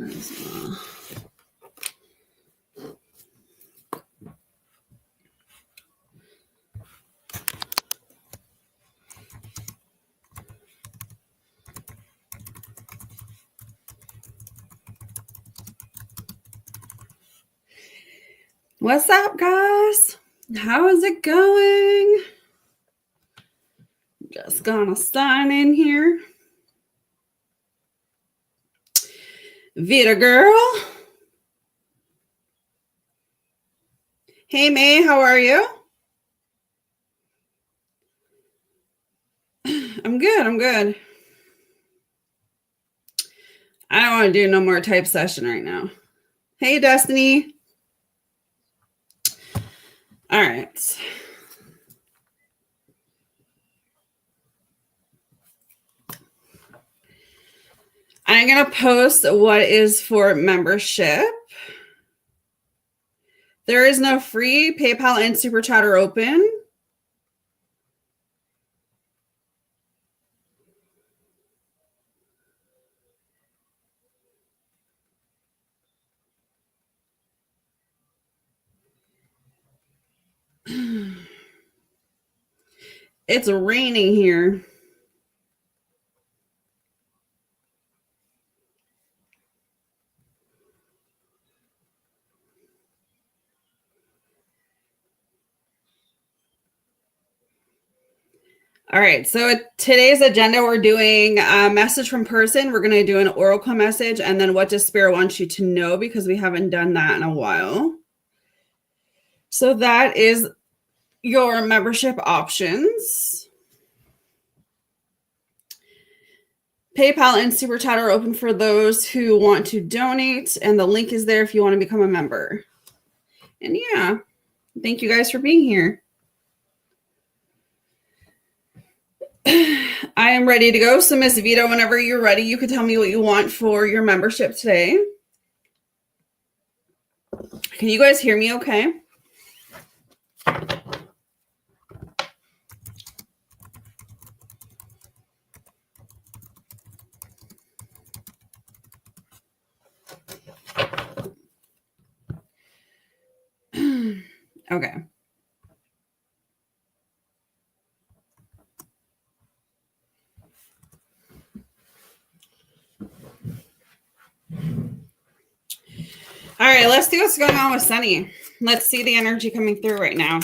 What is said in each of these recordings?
as well. What's up, guys? How is it going? Just gonna sign in here. Vita girl. Hey, May, how are you? I'm good. I don't want to do no more type session right now. Hey, Destiny. All right. I'm going to post what is for membership. There is no free. PayPal and Super Chat are open. It's raining here. All right, so today's agenda, we're doing a message from person. We're going to do an oracle message, and then what does Spirit want you to know, because we haven't done that in a while. So that is your membership options. PayPal and Super Chat are open for those who want to donate, and the link is there if you want to become a member. And yeah, thank you guys for being here. I am ready to go. So Miss Vita, whenever you're ready, you can tell me what you want for your membership today. Can you guys hear me okay? Okay. All right, let's see what's going on with Sunny. Let's see the energy coming through right now.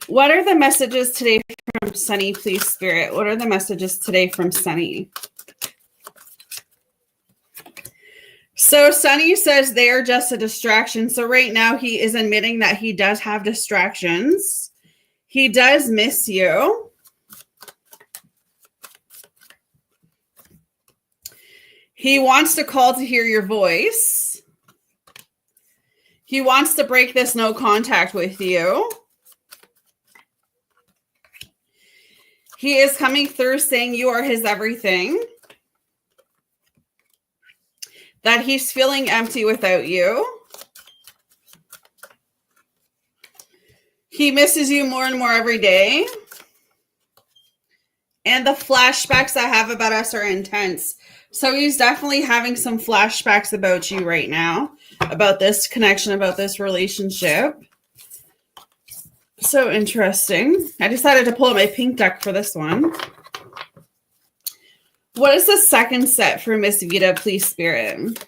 What are the messages today from Sunny, please, Spirit? What are the messages today from Sunny? So Sunny says they are just a distraction. So right now he is admitting that he does have distractions. He does miss you. He wants to call to hear your voice. He wants to break this no contact with you. He is coming through saying you are his everything. That he's feeling empty without you. He misses you more and more every day. And the flashbacks I have about us are intense. So he's definitely having some flashbacks about you right now, about this connection, about this relationship. So interesting. I decided to pull out my pink deck for this one. What is the second set for Miss Vita, please, Spirit?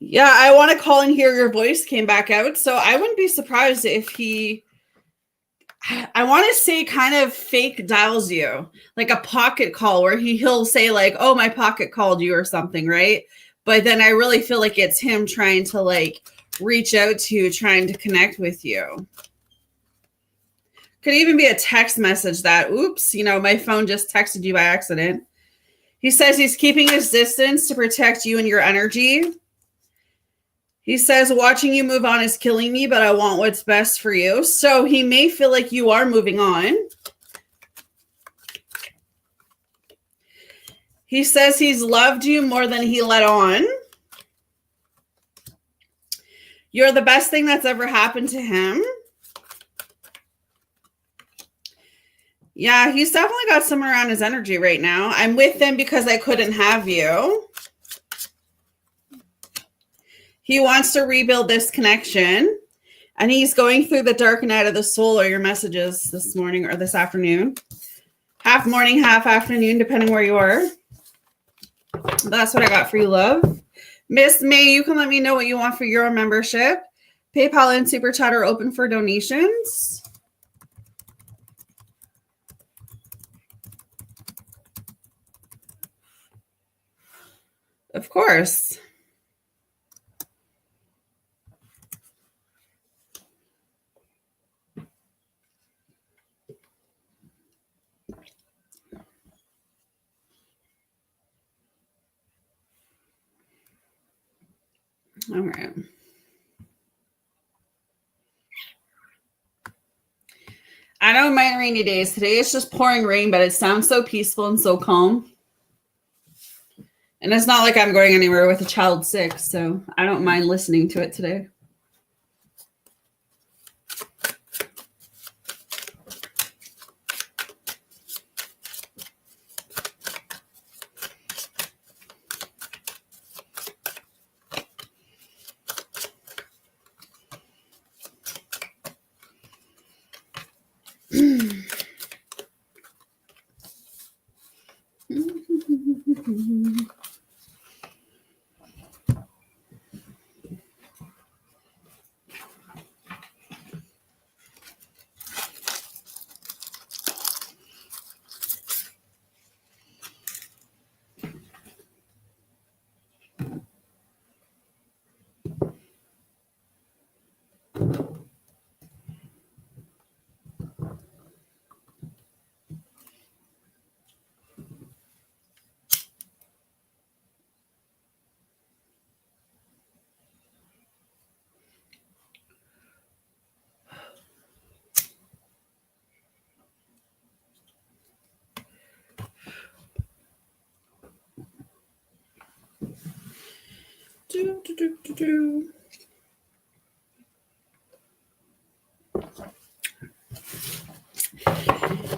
Yeah, I want to call and hear your voice came back out. So I wouldn't be surprised if he... I want to say kind of fake dials you, like a pocket call where he'll say like, oh, my pocket called you or something, right? But then I really feel like it's him trying to like reach out to you, trying to connect with you. Could even be a text message that, oops, my phone just texted you by accident. He says he's keeping his distance to protect you and your energy. He says, watching you move on is killing me, but I want what's best for you. So he may feel like you are moving on. He says he's loved you more than he let on. You're the best thing that's ever happened to him. Yeah, he's definitely got somewhere around his energy right now. I'm with him because I couldn't have you. He wants to rebuild this connection, and he's going through the dark night of the soul, or your messages this morning or this afternoon. Half morning, half afternoon, depending where you are. That's what I got for you, love. Miss May, you can let me know what you want for your membership. PayPal and Super Chat are open for donations. Of course. All right. I don't mind rainy days. Today it's just pouring rain, but it sounds so peaceful and so calm. And it's not like I'm going anywhere with a child sick, so I don't mind listening to it today.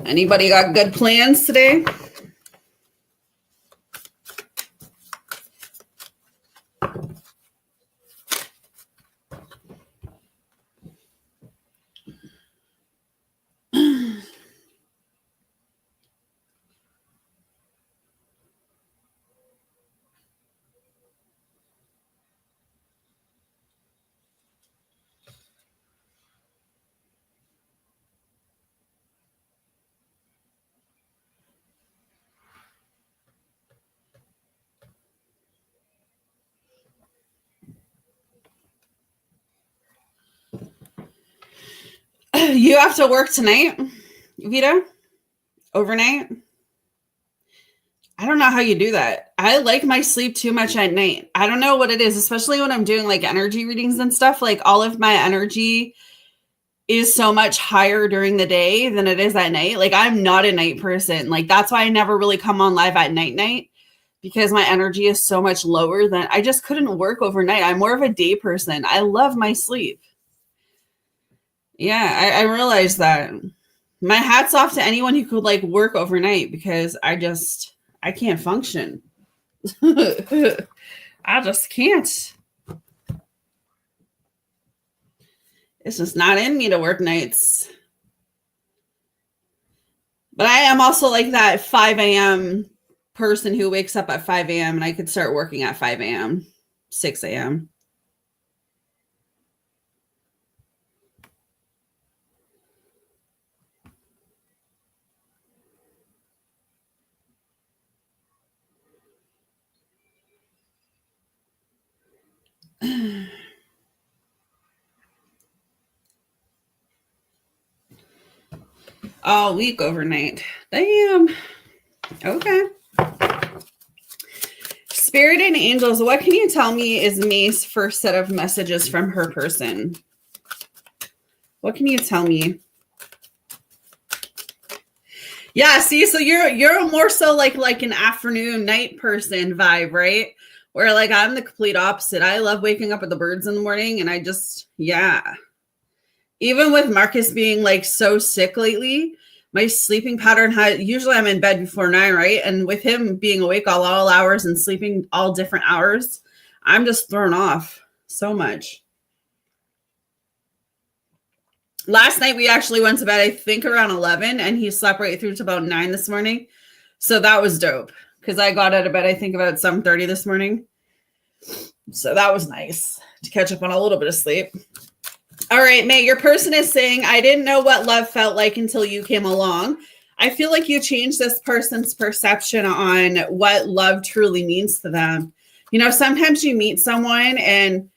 Anybody got good plans today? You have to work tonight, Vita? Overnight? I don't know how you do that. I like my sleep too much at night. I don't know what it is, especially when I'm doing like energy readings and stuff. Like all of my energy is so much higher during the day than it is at night. Like I'm not a night person. Like that's why I never really come on live at night because my energy is so much lower than I just couldn't work overnight. I'm more of a day person. I love my sleep. Yeah, I realized that. My hat's off to anyone who could like work overnight because I can't function. I just can't. It's just not in me to work nights. But I am also like that 5 a.m. person who wakes up at 5 a.m. and I could start working at 5 a.m., 6 a.m. All week overnight. Damn. Okay. Spirit and angels, what can you tell me is May's first set of messages from her person? What can you tell me? Yeah, see, so you're more so like an afternoon night person vibe, right? Where like I'm the complete opposite. I love waking up with the birds in the morning and I just, yeah. Even with Marcus being like so sick lately, my sleeping pattern usually I'm in bed before 9, right? And with him being awake all hours and sleeping all different hours, I'm just thrown off so much. Last night we actually went to bed, I think around 11, and he slept right through to about 9 this morning. So that was dope because I got out of bed, I think about 7:30 this morning. So that was nice to catch up on a little bit of sleep. All right, May, your person is saying, I didn't know what love felt like until you came along. I feel like you changed this person's perception on what love truly means to them. You know, sometimes you meet someone and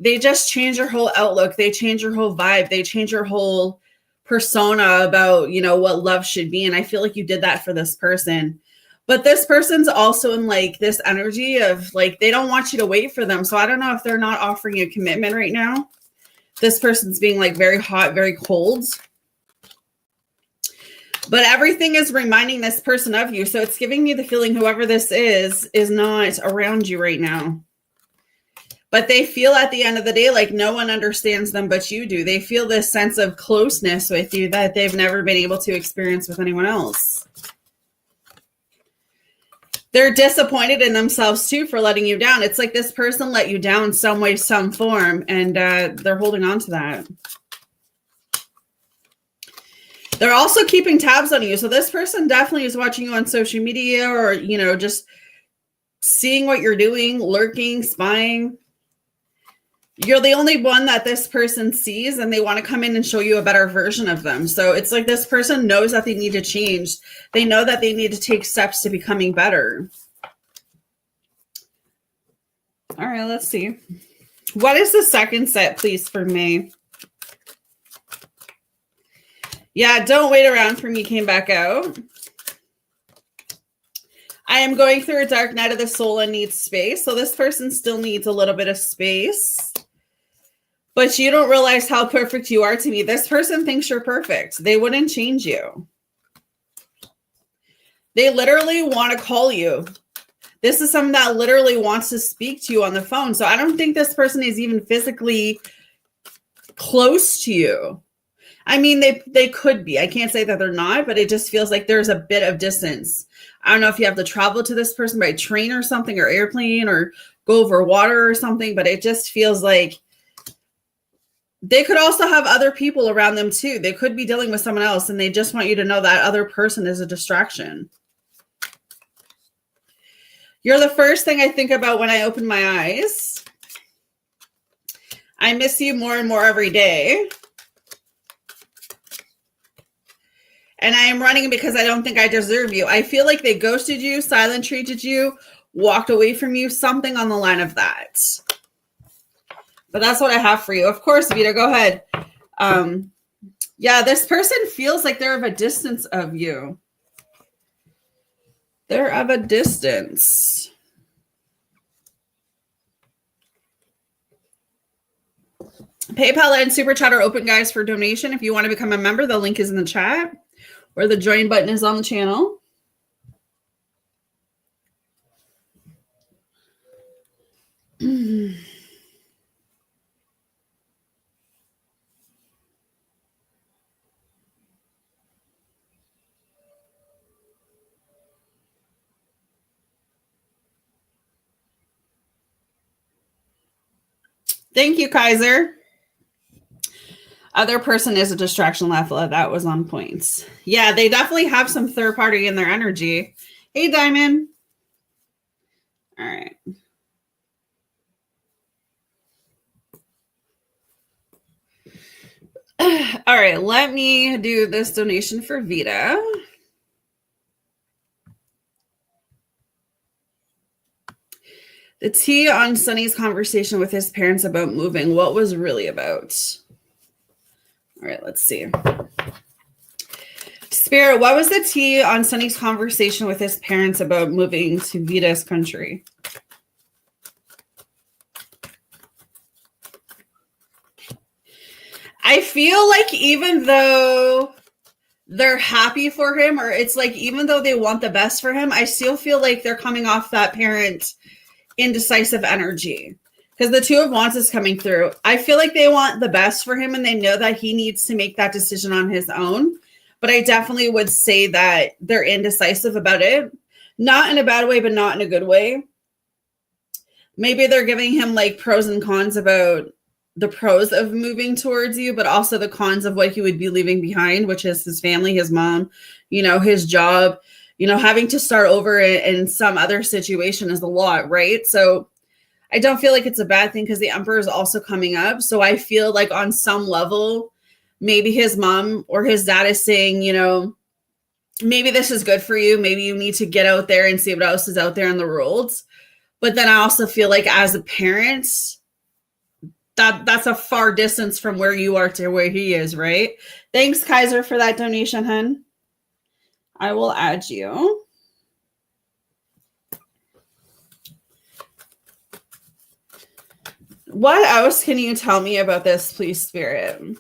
they just change your whole outlook. They change your whole vibe. They change your whole persona about, you know, what love should be. And I feel like you did that for this person. But this person's also in like this energy of like, they don't want you to wait for them. So I don't know if they're not offering you a commitment right now. This person's being like very hot, very cold. But everything is reminding this person of you. So it's giving me the feeling whoever this is not around you right now. But they feel at the end of the day like no one understands them but you do. They feel this sense of closeness with you that they've never been able to experience with anyone else. They're disappointed in themselves too for letting you down. It's like this person let you down some way, some form, and they're holding on to that. They're also keeping tabs on you. So this person definitely is watching you on social media or, you know, just seeing what you're doing, lurking, spying. You're the only one that this person sees, and they want to come in and show you a better version of them. So it's like this person knows that they need to change. They know that they need to take steps to becoming better. All right, let's see. What is the second set, please, for May? Yeah, don't wait around for me came back out. I am going through a dark night of the soul and needs space. So this person still needs a little bit of space. But you don't realize how perfect you are to me. This person thinks you're perfect. They wouldn't change you. They literally want to call you. This is someone that literally wants to speak to you on the phone. So I don't think this person is even physically close to you. I mean, they could be. I can't say that they're not, but it just feels like there's a bit of distance. I don't know if you have to travel to this person by train or something, or airplane, or go over water or something, but it just feels like they could also have other people around them too. They could be dealing with someone else, and they just want you to know that other person is a distraction. You're the first thing I think about when I open my eyes. I miss you more and more every day. And I am running because I don't think I deserve you. I feel like they ghosted you, silent treated you, walked away from you, something on the line of that. But that's what I have for you. Of course, Vita, go ahead. Yeah, this person feels like they're of a distance of you. They're of a distance. PayPal and Super Chat are open, guys, for donation. If you want to become a member, the link is in the chat, or the join button is on the channel. Thank you, Kaiser. Other person is a distraction. That was on points. Yeah, they definitely have some third party in their energy. Hey, Diamond. All right. All right, let me do this donation for Vita. The tea on Sunny's conversation with his parents about moving. What was really about? All right, let's see. Spirit, what was the tea on Sunny's conversation with his parents about moving to Vita's country? I feel like even though they're happy for him, or it's like even though they want the best for him, I still feel like they're coming off that parent indecisive energy, because the Two of Wands is coming through. I feel like they want the best for him, and they know that he needs to make that decision on his own, but I definitely would say that they're indecisive about it. Not in a bad way, but not in a good way. Maybe they're giving him like pros and cons about the pros of moving towards you, but also the cons of what he would be leaving behind, which is his family, his mom, his job, having to start over in some other situation is a lot, right? So I don't feel like it's a bad thing because the Emperor is also coming up. So I feel like on some level, maybe his mom or his dad is saying, maybe this is good for you. Maybe you need to get out there and see what else is out there in the world. But then I also feel like as a parent, that's a far distance from where you are to where he is, right? Thanks, Kaiser, for that donation, hun. I will add you. What else can you tell me about this, please, Spirit?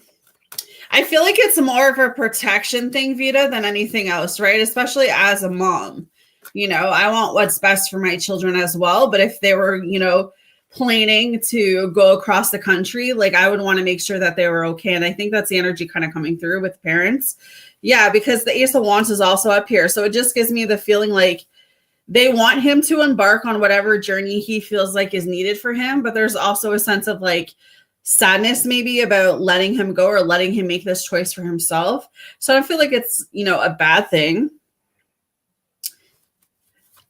I feel like it's more of a protection thing, Vita, than anything else, right? Especially as a mom. I want what's best for my children as well. But if they were, planning to go across the country, like I would want to make sure that they were okay. And I think that's the energy kind of coming through with parents. Yeah, because the Ace of Wands is also up here. So it just gives me the feeling like they want him to embark on whatever journey he feels like is needed for him. But there's also a sense of like sadness maybe about letting him go or letting him make this choice for himself. So I don't feel like it's, a bad thing.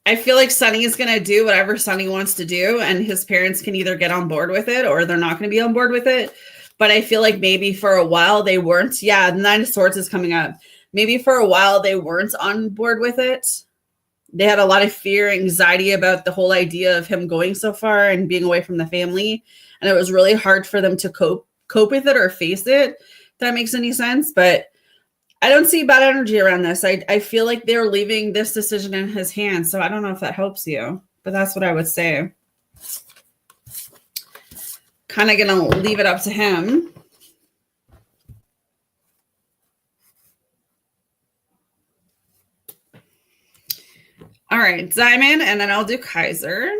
I feel like Sunny is going to do whatever Sunny wants to do, and his parents can either get on board with it or they're not going to be on board with it. But I feel like maybe for a while they weren't. Yeah, the Nine of Swords is coming up. Maybe for a while they weren't on board with it. They had a lot of fear, anxiety about the whole idea of him going so far and being away from the family. And it was really hard for them to cope with it or face it, if that makes any sense. But I don't see bad energy around this. I feel like they're leaving this decision in his hands. So I don't know if that helps you, but that's what I would say. Kind of going to leave it up to him. All right, Diamond, and then I'll do Kaiser.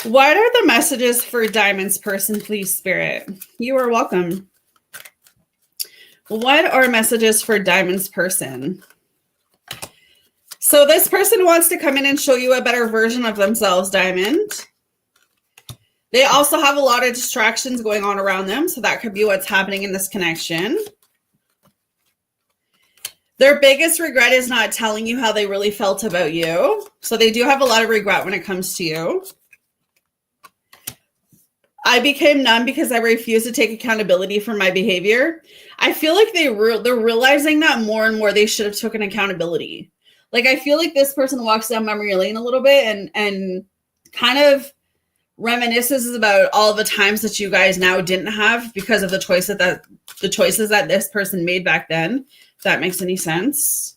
What are the messages for Diamond's person, please, Spirit? You are welcome. What are messages for Diamond's person? So this person wants to come in and show you a better version of themselves, Diamond. They also have a lot of distractions going on around them, so that could be what's happening in this connection. Their biggest regret is not telling you how they really felt about you. So they do have a lot of regret when it comes to you. I became numb because I refused to take accountability for my behavior. I feel like they're realizing that more and more they should have taken accountability. Like I feel like this person walks down memory lane a little bit and kind of reminisces about all the times that you guys now didn't have because of the choices that this person made back then. If that makes any sense.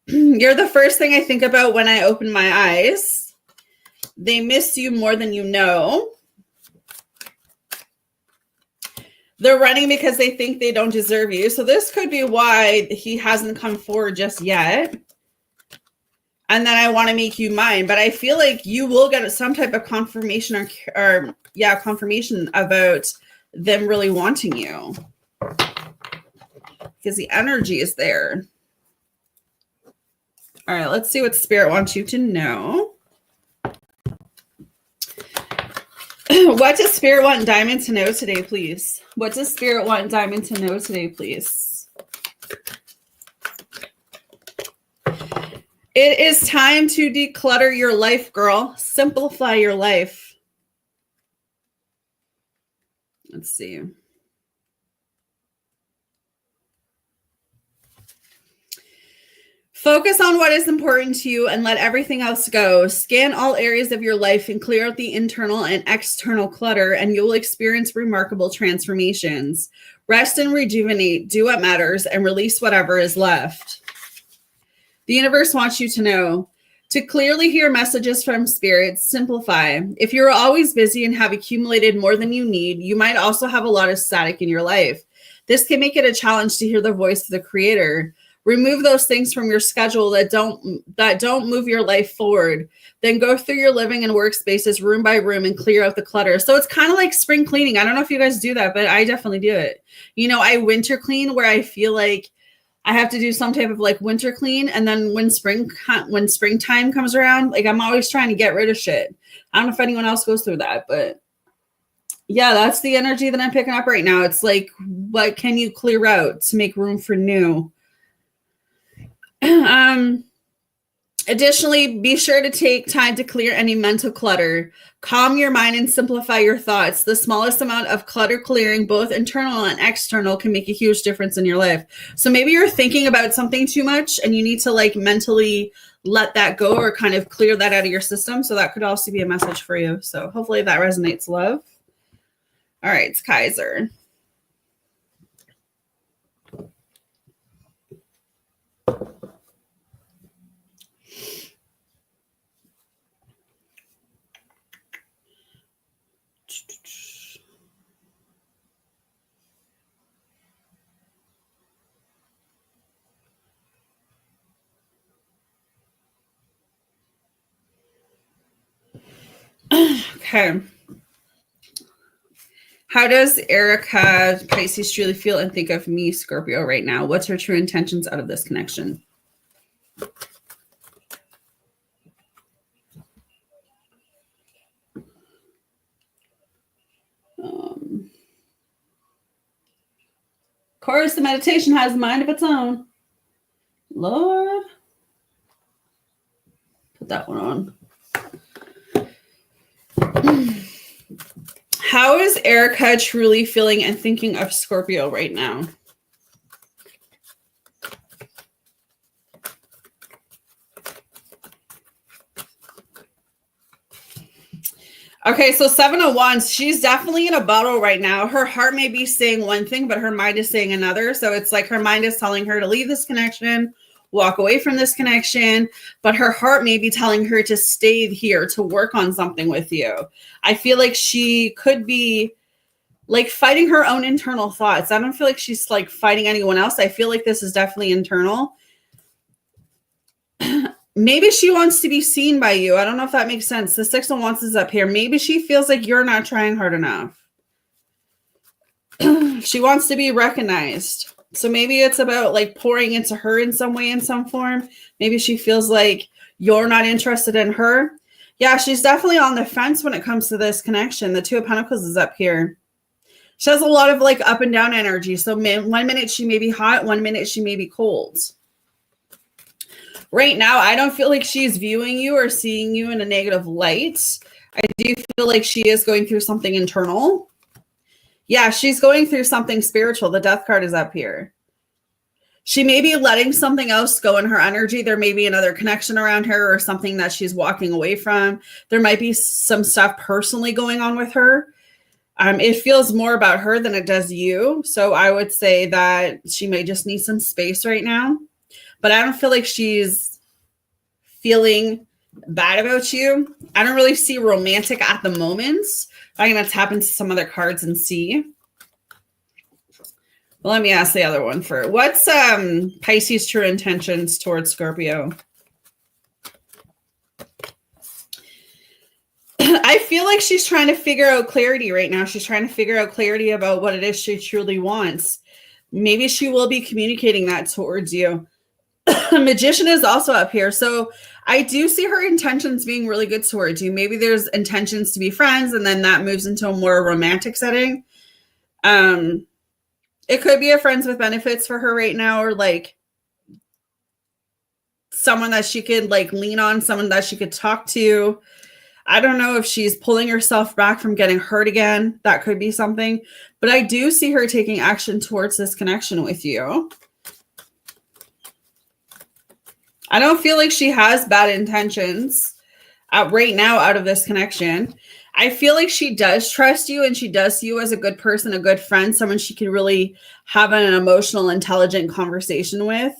You're the first thing I think about when I open my eyes. They miss you more than you know. They're running because they think they don't deserve you. So this could be why he hasn't come forward just yet. And then I want to make you mine. But I feel like you will get some type of confirmation confirmation about them really wanting you. Because the energy is there. All right, let's see what Spirit wants you to know. What does Spirit want Diamond to know today, please? What does Spirit want Diamond to know today, please? It is time to declutter your life, girl. Simplify your life. Let's see. Focus on what is important to you and let everything else go. Scan all areas of your life and clear out the internal and external clutter, and you will experience remarkable transformations. Rest and rejuvenate, do what matters, and release whatever is left. The universe wants you to know. To clearly hear messages from Spirit, simplify. If you're always busy and have accumulated more than you need, you might also have a lot of static in your life. This can make it a challenge to hear the voice of the Creator. Remove those things from your schedule that don't move your life forward. Then go through your living and workspaces room by room and clear out the clutter. So it's kind of like spring cleaning. I don't know if you guys do that, but I definitely do it. You know, I winter clean where I feel like I have to do some type of like winter clean. And then when springtime comes around, like I'm always trying to get rid of shit. I don't know if anyone else goes through that, but yeah, that's the energy that I'm picking up right now. It's like, what can you clear out to make room for new? Additionally, be sure to take time to clear any mental clutter. Calm your mind and simplify your thoughts. The smallest amount of clutter clearing, both internal and external, can make a huge difference in your life. So maybe you're thinking about something too much and you need to like mentally let that go or kind of clear that out of your system. So that could also be a message for you. So hopefully that resonates, love. All right, it's Kaiser. Okay. How does Erica Pisces truly feel and think of me, Scorpio, right now? What's her true intentions out of this connection? Of course, the meditation has a mind of its own. Lord. Put that one on. How is Erica truly feeling and thinking of Scorpio right now? Okay, so 7 of Wands, she's definitely in a battle right now. Her heart may be saying one thing, but her mind is saying another. So it's like her mind is telling her to leave this connection, walk away from this connection, but her heart may be telling her to stay here, to work on something with you. I feel like she could be like fighting her own internal thoughts. I don't feel like she's like fighting anyone else. I feel like this is definitely internal. Maybe she wants to be seen by you. I don't know if that makes sense. The 6 of Wands is up here. Maybe she feels like you're not trying hard enough. She wants to be recognized. So maybe it's about like pouring into her in some way, in some form. Maybe she feels like you're not interested in her. Yeah, she's definitely on the fence when it comes to this connection. The 2 of Pentacles is up here. She has a lot of like up and down energy. So 1 minute she may be hot, 1 minute she may be cold. Right now, I don't feel like she's viewing you or seeing you in a negative light. I do feel like she is going through something internal. Yeah, she's going through something spiritual. The Death card is up here. She may be letting something else go in her energy. There may be another connection around her or something that she's walking away from. There might be some stuff personally going on with her. It feels more about her than it does you. So I would say that she may just need some space right now. But I don't feel like she's feeling bad about you. I don't really see romantic at the moment. I'm going to tap into some other cards and see. Well, let me ask the other one first. What's Pisces' true intentions towards Scorpio? I feel like she's trying to figure out clarity right now. She's trying to figure out clarity about what it is she truly wants. Maybe she will be communicating that towards you. Magician is also up here. So I do see her intentions being really good towards you. Maybe there's intentions to be friends and then that moves into a more romantic setting. It could be a friends with benefits for her right now, or like someone that she could like lean on, someone that she could talk to. I don't know if she's pulling herself back from getting hurt again. That could be something. But I do see her taking action towards this connection with you. I don't feel like she has bad intentions right now out of this connection. I feel like she does trust you and she does see you as a good person, a good friend, someone she can really have an emotional, intelligent conversation with.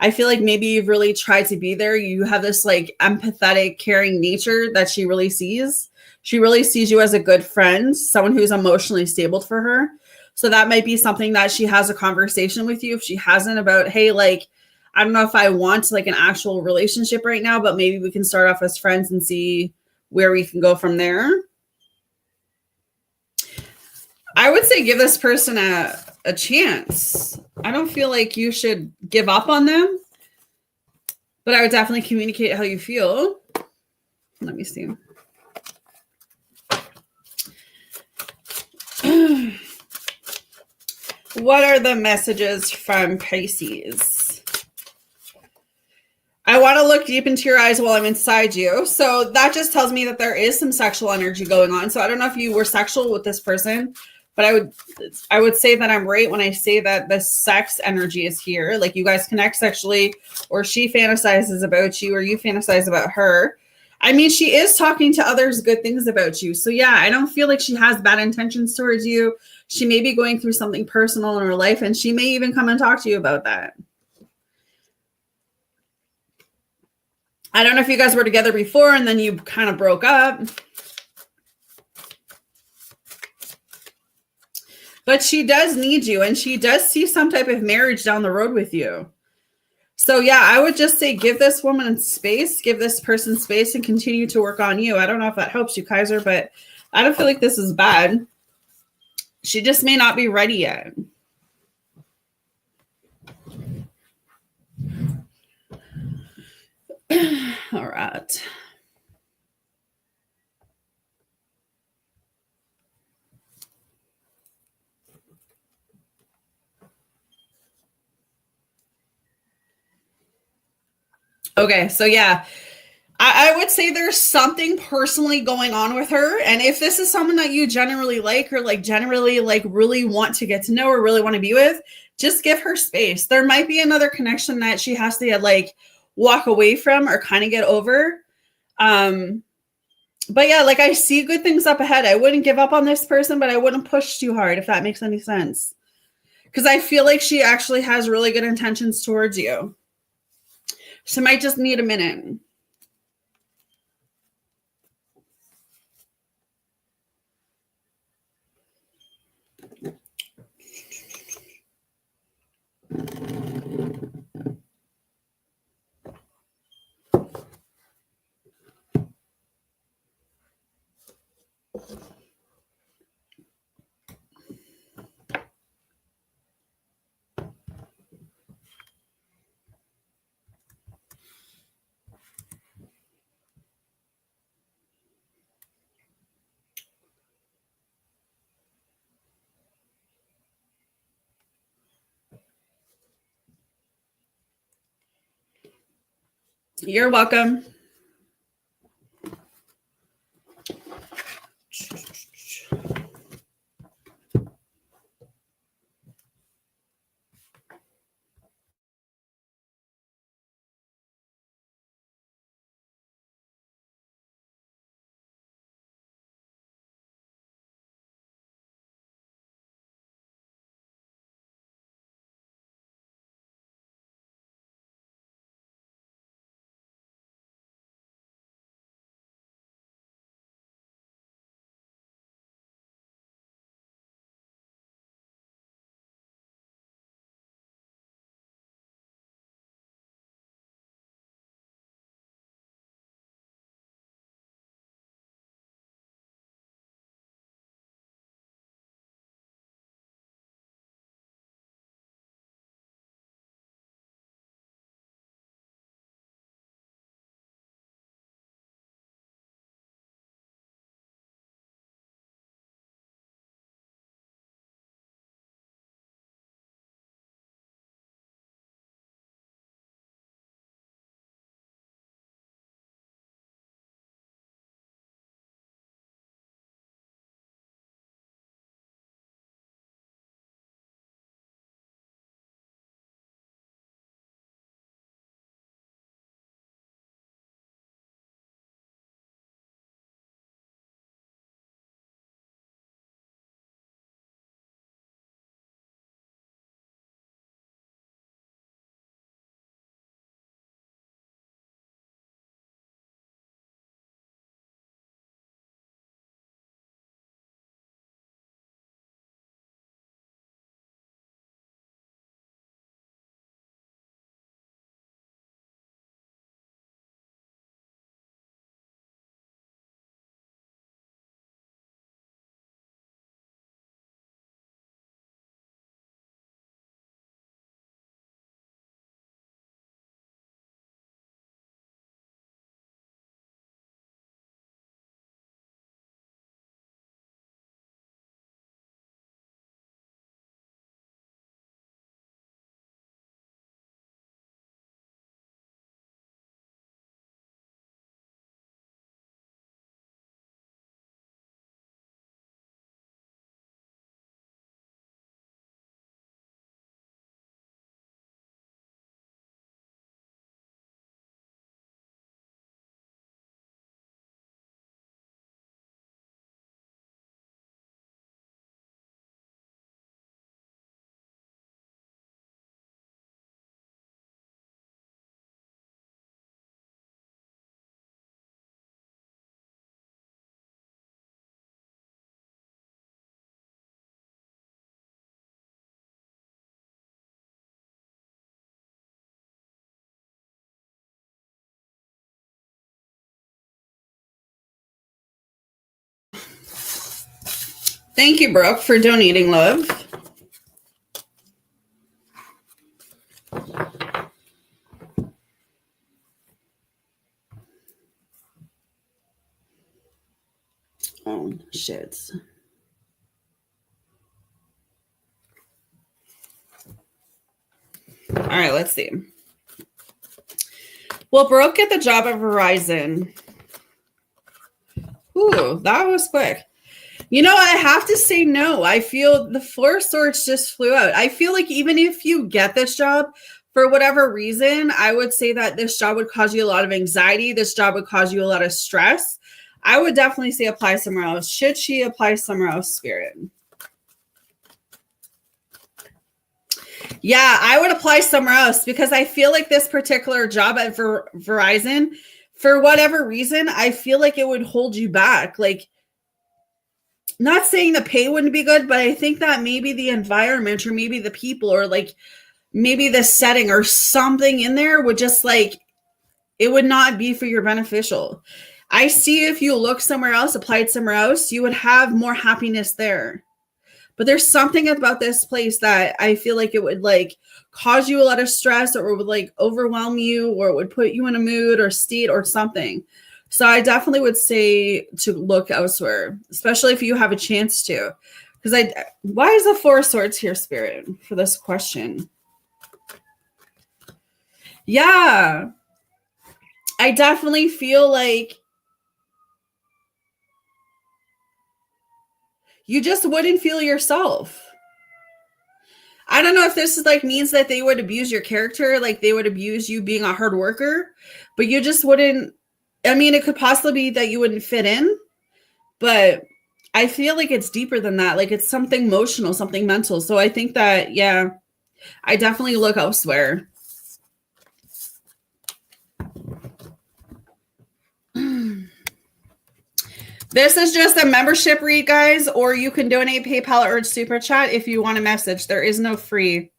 I feel like maybe you've really tried to be there. You have this like empathetic, caring nature that she really sees. She really sees you as a good friend, someone who's emotionally stable for her. So that might be something that she has a conversation with you if she hasn't about, hey, like, I don't know if I want like an actual relationship right now, but maybe we can start off as friends and see where we can go from there. I would say give this person a chance. I don't feel like you should give up on them, but I would definitely communicate how you feel. Let me see. What are the messages from Pisces? I want to look deep into your eyes while I'm inside you. So that just tells me that there is some sexual energy going on. So I don't know if you were sexual with this person, but I would say that I'm right when I say that the sex energy is here. Like you guys connect sexually, or she fantasizes about you, or you fantasize about her. I mean, she is talking to others good things about you. So yeah, I don't feel like she has bad intentions towards you. She may be going through something personal in her life, and she may even come and talk to you about that. I don't know if you guys were together before and then you kind of broke up. But she does need you, and she does see some type of marriage down the road with you. So yeah, I would just say give this woman space, give this person space, and continue to work on you. I don't know if that helps you, Kaiser, but I don't feel like this is bad. She just may not be ready yet. All right. Okay, so yeah, I would say there's something personally going on with her. And if this is someone that you generally like, or like generally like really want to get to know or really want to be with, just give her space. There might be another connection that she has to like walk away from or kind of get over. But yeah, like I see good things up ahead. I wouldn't give up on this person, but I wouldn't push too hard, if that makes any sense. Because I feel like she actually has really good intentions towards you. She might just need a minute. You're welcome. Thank you, Brooke, for donating, love. Oh, shit. All right, let's see. Will Brooke get the job at Verizon? Ooh, that was quick. You know, I have to say no. I feel the Four of Swords just flew out. I feel like even if you get this job, for whatever reason, I would say that this job would cause you a lot of anxiety. This job would cause you a lot of stress. I would definitely say apply somewhere else. Should she apply somewhere else, Spirit? Yeah, I would apply somewhere else because I feel like this particular job at Verizon, for whatever reason, I feel like it would hold you back. Like, not saying the pay wouldn't be good, but I think that maybe the environment or maybe the people or like maybe the setting or something in there would just like, it would not be for your beneficial. I see if you look somewhere else, applied somewhere else, you would have more happiness there. But there's something about this place that I feel like it would like cause you a lot of stress or it would like overwhelm you or it would put you in a mood or state or something. So I definitely would say to look elsewhere, especially if you have a chance to. Because why is the Four of Swords here, Spirit, for this question? Yeah, I definitely feel like you just wouldn't feel yourself. I don't know if this is like means that they would abuse your character, like they would abuse you being a hard worker, but you just wouldn't. I mean, it could possibly be that you wouldn't fit in, but I feel like it's deeper than that. Like it's something emotional, something mental. So I think that, yeah, I definitely look elsewhere. This is just a membership read, guys, or you can donate PayPal or Super Chat if you want a message. There is no free.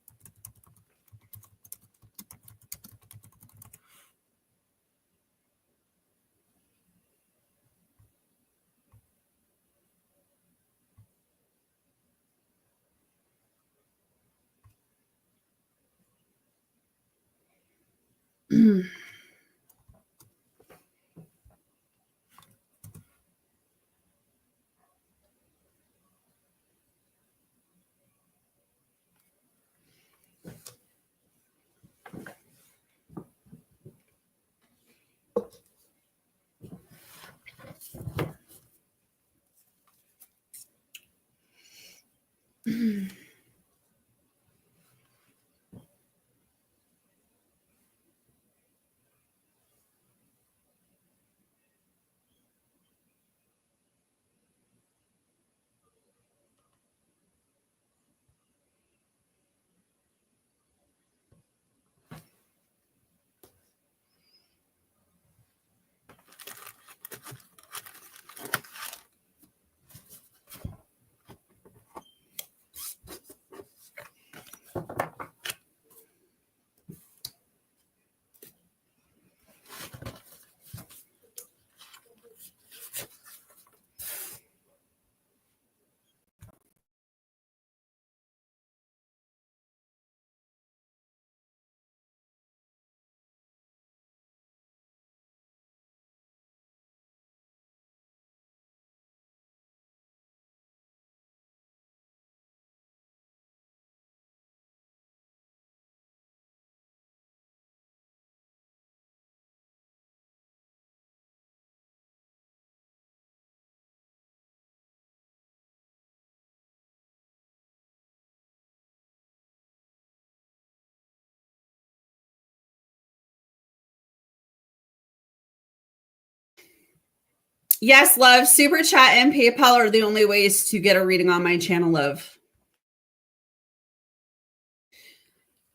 Yes, love. Super Chat and PayPal are the only ways to get a reading on my channel, love.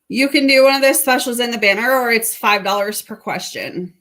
You can do one of the specials in the banner, or it's $5 per question.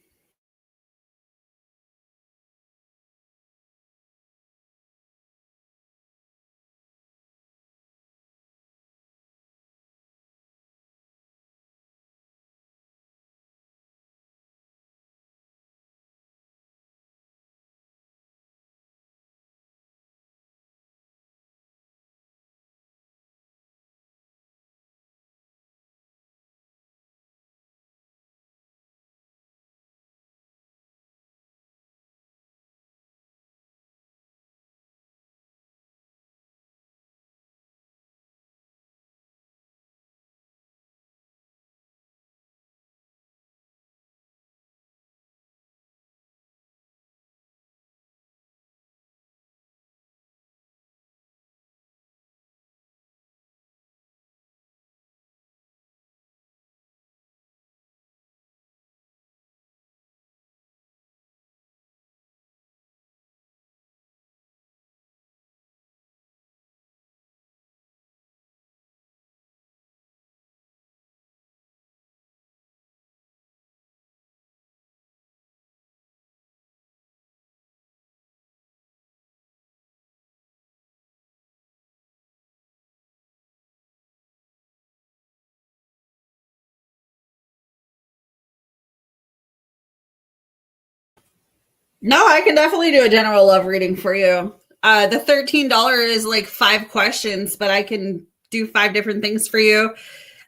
No, I can definitely do a general love reading for you. The $13 is like 5 questions, but I can do 5 different things for you.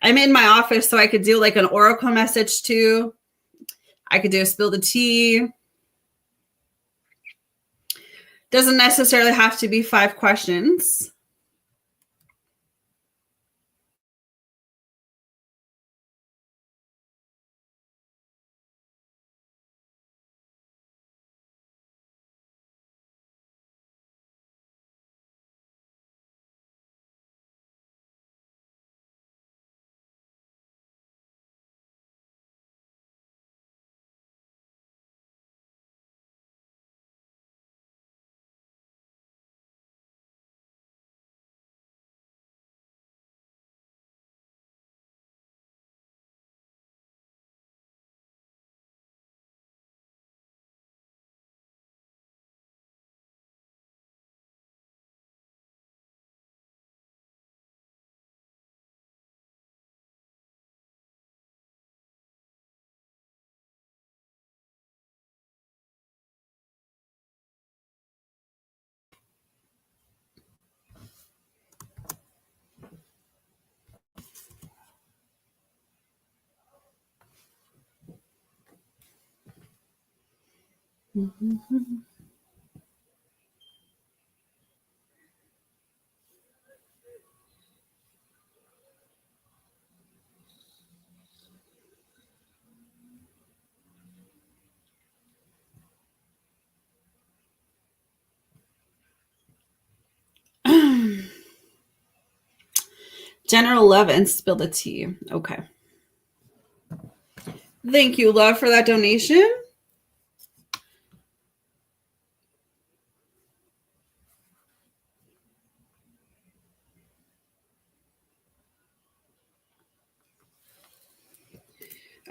I'm in my office, so I could do like an oracle message too. I could do a spill the tea. Doesn't necessarily have to be 5 questions. General love and spill the tea. Okay. Thank you, love, for that donation.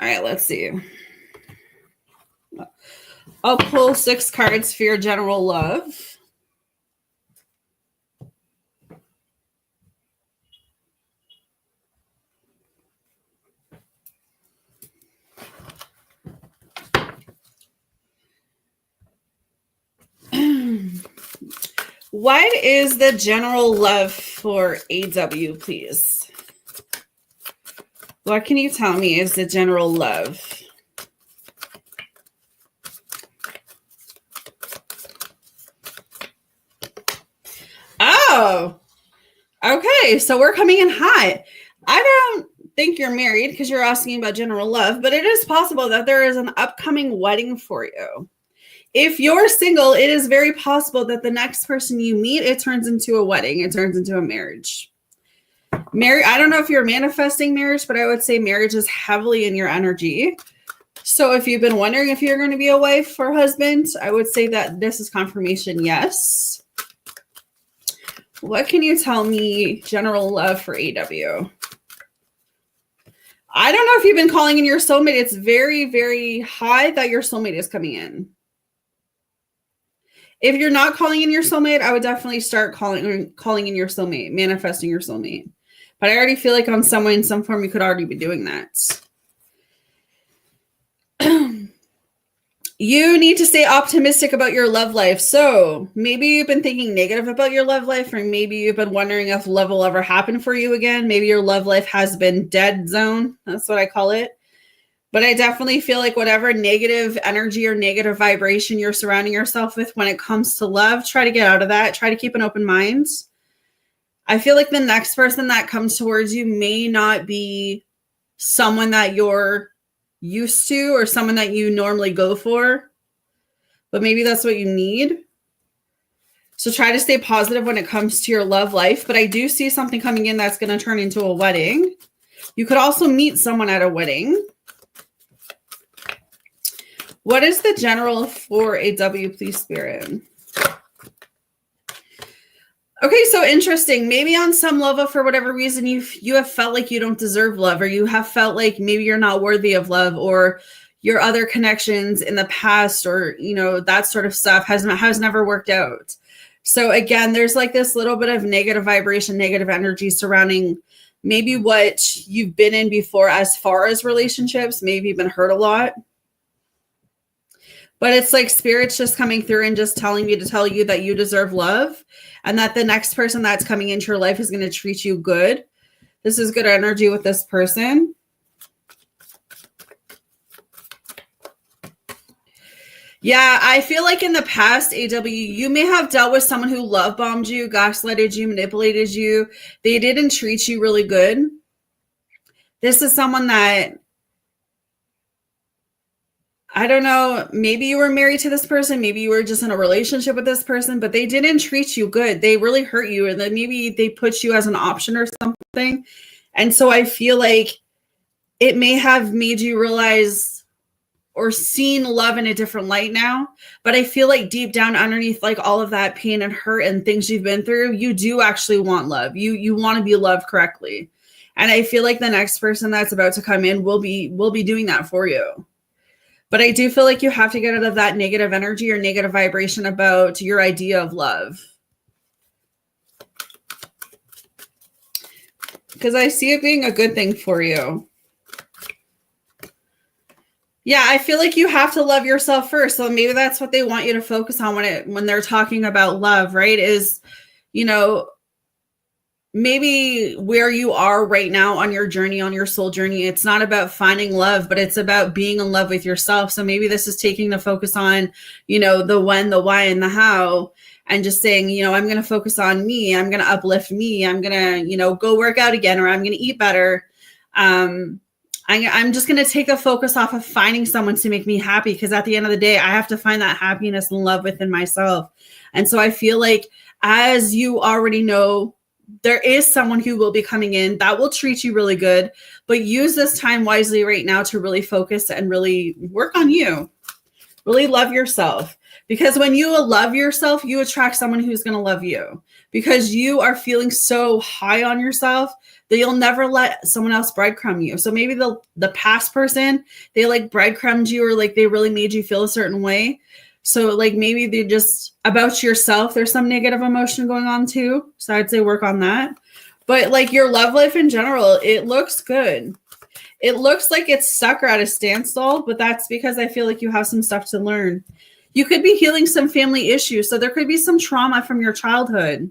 All right, let's see. I'll pull 6 cards for your general love. What is the general love for AW, please? What can you tell me is the general love? Oh, okay. So we're coming in hot. I don't think you're married because you're asking about general love, but it is possible that there is an upcoming wedding for you. If you're single, it is very possible that the next person you meet, it turns into a wedding. It turns into a marriage. I don't know if you're manifesting marriage, but I would say marriage is heavily in your energy. So if you've been wondering if you're going to be a wife or husband, I would say that this is confirmation, yes. What can you tell me, general love for AW? I don't know if you've been calling in your soulmate. It's very, very high that your soulmate is coming in. If you're not calling in your soulmate, I would definitely start calling in your soulmate, manifesting your soulmate. But I already feel like on someone in some form, you could already be doing that. You need to stay optimistic about your love life. So maybe you've been thinking negative about your love life, or maybe you've been wondering if love will ever happen for you again. Maybe your love life has been dead zone. That's what I call it. But I definitely feel like whatever negative energy or negative vibration you're surrounding yourself with when it comes to love, try to get out of that. Try to keep an open mind. I feel like the next person that comes towards you may not be someone that you're used to or someone that you normally go for, but maybe that's what you need. So try to stay positive when it comes to your love life. But I do see something coming in that's going to turn into a wedding. You could also meet someone at a wedding. What is the general for AW, please, Spirit? Okay, so interesting. Maybe on some level, for whatever reason, you have felt like you don't deserve love, or you have felt like maybe you're not worthy of love, or your other connections in the past, or that sort of stuff has never worked out. So again, there's like this little bit of negative vibration, negative energy surrounding maybe what you've been in before as far as relationships. Maybe you've been hurt a lot. But it's like spirit's just coming through and just telling me to tell you that you deserve love and that the next person that's coming into your life is going to treat you good. This is good energy with this person. Yeah, I feel like in the past, AW, you may have dealt with someone who love bombed you, gaslighted you, manipulated you. They didn't treat you really good. This is someone that, I don't know, maybe you were married to this person, maybe you were just in a relationship with this person, but they didn't treat you good. They really hurt you, and then maybe they put you as an option or something. And so I feel like it may have made you realize or seen love in a different light now. But I feel like deep down underneath like all of that pain and hurt and things you've been through, you do actually want love. You want to be loved correctly. And I feel like the next person that's about to come in will be doing that for you. But I do feel like you have to get out of that negative energy or negative vibration about your idea of love. Because I see it being a good thing for you. Yeah, I feel like you have to love yourself first. So maybe that's what they want you to focus on when they're talking about love, right? Is, you know, maybe where you are right now on your journey, on your soul journey, it's not about finding love, but it's about being in love with yourself. So maybe this is taking the focus on, you know, the when, the why, and the how, and just saying, you know, I'm going to focus on me. I'm going to uplift me. I'm going to, you know, go work out again, or I'm going to eat better. I'm just going to take a focus off of finding someone to make me happy, because at the end of the day, I have to find that happiness and love within myself. And so I feel like, as you already know, there is someone who will be coming in that will treat you really good, but use this time wisely right now to really focus and really work on you. Really love yourself, because when you love yourself, you attract someone who's going to love you, because you are feeling so high on yourself that you'll never let someone else breadcrumb you. So maybe the past person, they like breadcrumbed you, or like they really made you feel a certain way. So like maybe they just about yourself, there's some negative emotion going on too. So I'd say work on that. But like your love life in general, it looks good. It looks like it's stuck or at a standstill, but that's because I feel like you have some stuff to learn. You could be healing some family issues. So there could be some trauma from your childhood.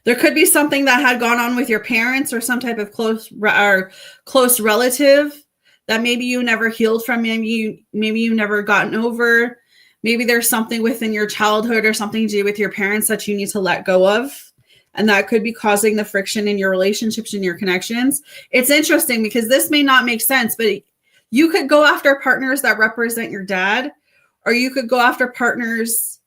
There could be something that had gone on with your parents or some type of close relative that maybe you never healed from, maybe you never gotten over. Maybe there's something within your childhood or something to do with your parents that you need to let go of. And that could be causing the friction in your relationships and your connections. It's interesting because this may not make sense, but you could go after partners that represent your dad, or you could go after partners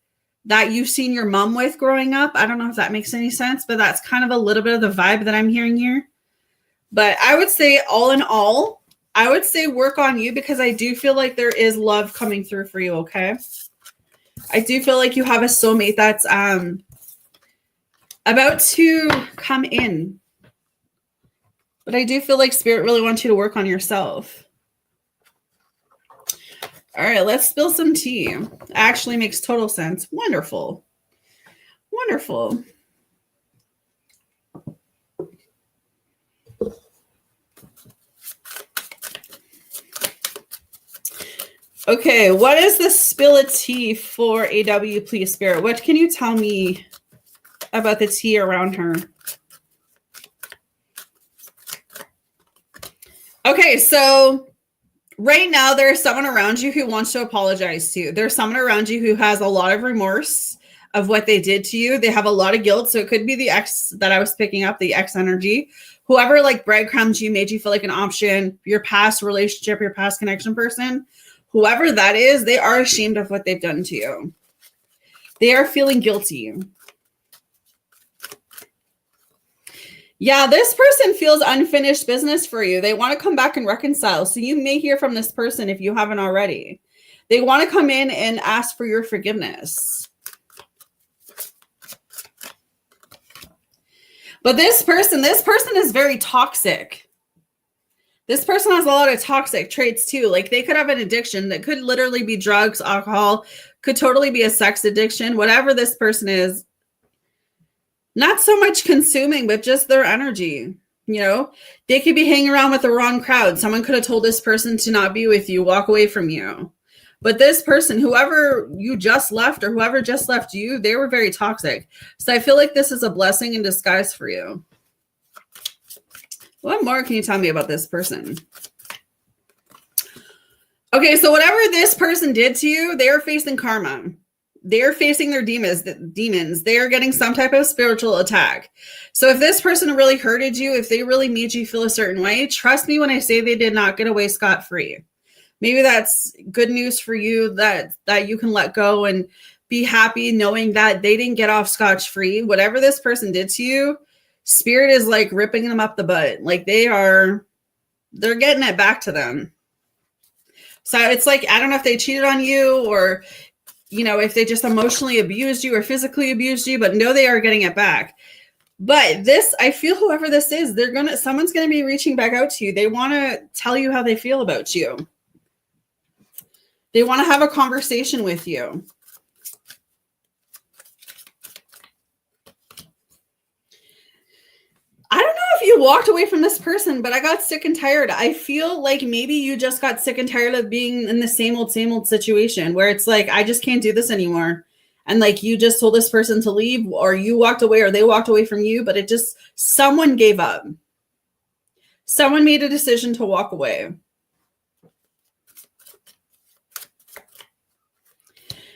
that you've seen your mom with growing up. I don't know if that makes any sense, but that's kind of a little bit of the vibe that I'm hearing here. But I would say all in all, I would say work on you, because I do feel like there is love coming through for you, okay? I do feel like you have a soulmate that's about to come in. But I do feel like Spirit really wants you to work on yourself. All right, let's spill some tea. Actually makes total sense. Wonderful. Wonderful. Okay, what is the spill of tea for AW, please, Spirit? What can you tell me about the tea around her? Okay, so right now there's someone around you who wants to apologize to you. There's someone around you who has a lot of remorse of what they did to you. They have a lot of guilt. So it could be the ex that I was picking up, the ex energy. Whoever like breadcrumbs you, made you feel like an option, your past relationship, your past connection person, whoever that is, they are ashamed of what they've done to you. They are feeling guilty. Yeah, this person feels unfinished business for you. They want to come back and reconcile. So you may hear from this person if you haven't already. They want to come in and ask for your forgiveness. But this person is very toxic. This person has a lot of toxic traits too. Like they could have an addiction that could literally be drugs, alcohol, could totally be a sex addiction, whatever this person is. Not so much consuming, but just their energy. You know, they could be hanging around with the wrong crowd. Someone could have told this person to not be with you, walk away from you. But this person, whoever you just left or whoever just left you, they were very toxic. So I feel like this is a blessing in disguise for you. What more can you tell me about this person? Okay, so whatever this person did to you, they are facing karma. They are facing their demons. They are getting some type of spiritual attack. So if this person really hurted you, if they really made you feel a certain way, trust me when I say they did not get away scot-free. Maybe that's good news for you that you can let go and be happy knowing that they didn't get off scotch-free. Whatever this person did to you, spirit is like ripping them up the butt. Like they're getting it back to them. So it's like, I don't know if they cheated on you or, if they just emotionally abused you or physically abused you, but no, they are getting it back. But this, I feel whoever this is, someone's going to be reaching back out to you. They want to tell you how they feel about you. They want to have a conversation with you. I don't know if you walked away from this person, but I got sick and tired. I feel like maybe you just got sick and tired of being in the same old situation where it's like, I just can't do this anymore. And like you just told this person to leave, or you walked away, or they walked away from you, but someone gave up. Someone made a decision to walk away.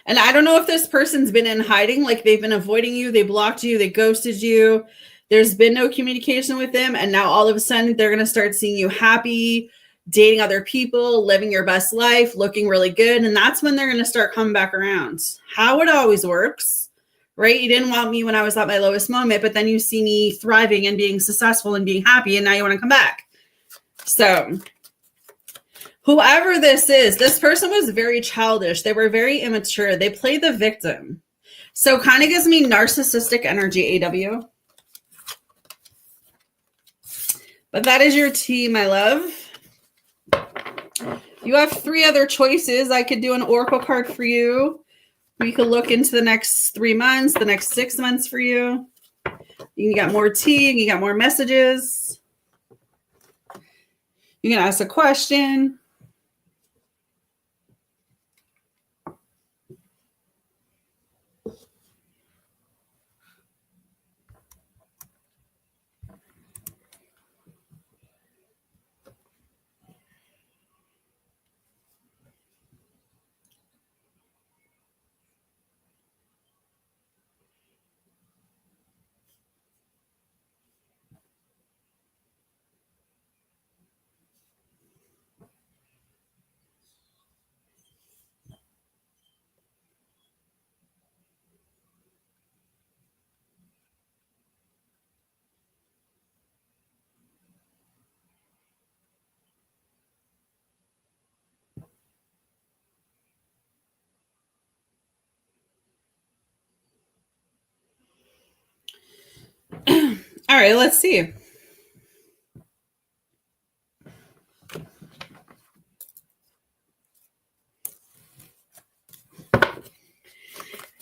And I don't know if this person's been in hiding, like they've been avoiding you, they blocked you, they ghosted you. There's been no communication with them. And now all of a sudden they're going to start seeing you happy, dating other people, living your best life, looking really good. And that's when they're going to start coming back around. How it always works, right? You didn't want me when I was at my lowest moment, but then you see me thriving and being successful and being happy. And now you want to come back. So whoever this is, this person was very childish. They were very immature. They play the victim. So kind of gives me narcissistic energy, AW. But that is your tea, my love. You have 3 other choices. I could do an oracle card for you. We could look into the next 3 months, the next 6 months for you. You can get more tea. You can get more messages. You can ask a question. All right, let's see.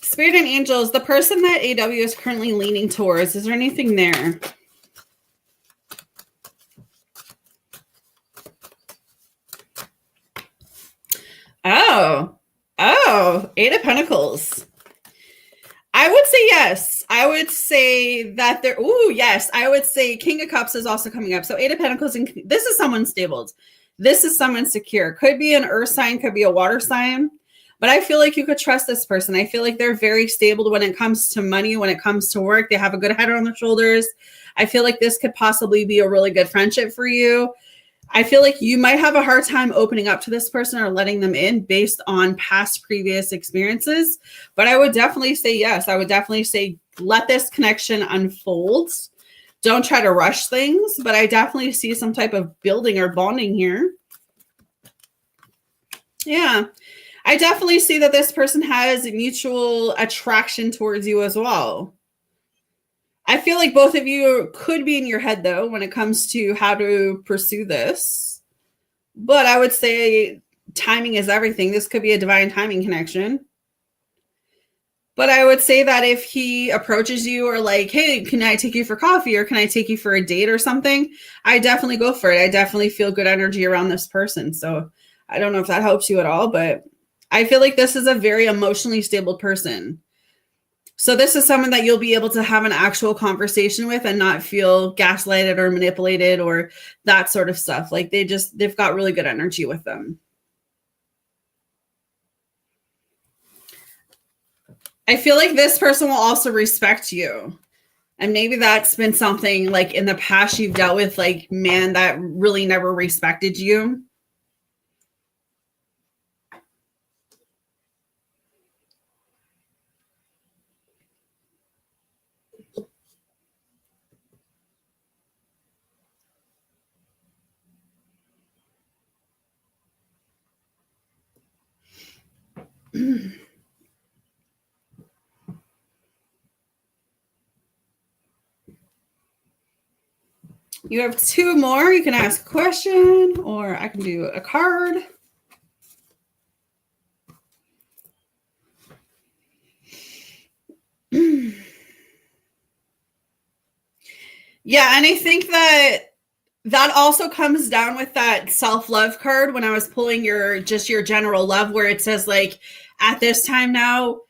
Spirit and angels, the person that AW is currently leaning towards, is there anything there? Oh, 8 of Pentacles. I would say yes. I would say that there. Ooh, yes. I would say King of Cups is also coming up. So 8 of Pentacles. And this is someone stable. This is someone secure. Could be an earth sign. Could be a water sign. But I feel like you could trust this person. I feel like they're very stable when it comes to money, when it comes to work. They have a good head on their shoulders. I feel like this could possibly be a really good friendship for you. I feel like you might have a hard time opening up to this person or letting them in based on past previous experiences. But I would definitely say yes. I would definitely say let this connection unfold. Don't try to rush things, but I definitely see some type of building or bonding here. Yeah. I definitely see that this person has mutual attraction towards you as well. I feel like both of you could be in your head, though, when it comes to how to pursue this. But I would say timing is everything. This could be a divine timing connection. But I would say that if he approaches you or like, hey, can I take you for coffee or can I take you for a date or something? I definitely go for it. I definitely feel good energy around this person. So I don't know if that helps you at all, but I feel like this is a very emotionally stable person. So this is someone that you'll be able to have an actual conversation with and not feel gaslighted or manipulated or that sort of stuff. Like they've got really good energy with them. I feel like this person will also respect you. And maybe that's been something like in the past you've dealt with, like, man, that really never respected you. You have two more. You can ask a question, or I can do a card. Yeah, and I think that also comes down with that self-love card when I was pulling your general love, where it says, like, at this time now,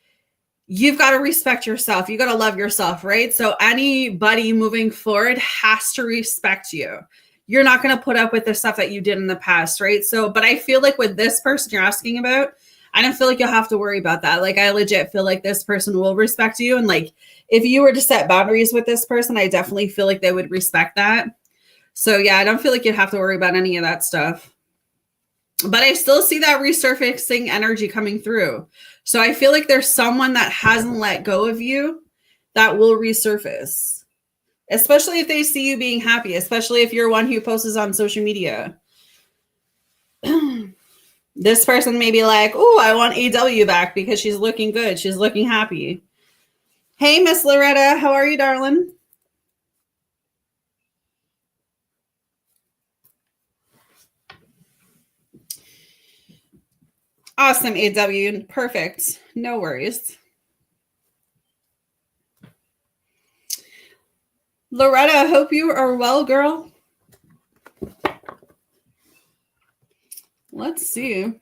you've got to respect yourself. You got to love yourself, right? So anybody moving forward has to respect you. You're not going to put up with the stuff that you did in the past, right? So, but I feel like with this person you're asking about, I don't feel like you'll have to worry about that. Like, I legit feel like this person will respect you. And like, if you were to set boundaries with this person, I definitely feel like they would respect that. So yeah, I don't feel like you'd have to worry about any of that stuff. But I still see that resurfacing energy coming through. So I feel like there's someone that hasn't let go of you that will resurface, especially if they see you being happy, especially if you're one who posts on social media. This person may be like, oh, I want AW back because she's looking good. She's looking happy. Hey, Miss Loretta, how are you, darling? Awesome, AW. Perfect. No worries. Loretta, I hope you are well, girl. Let's see.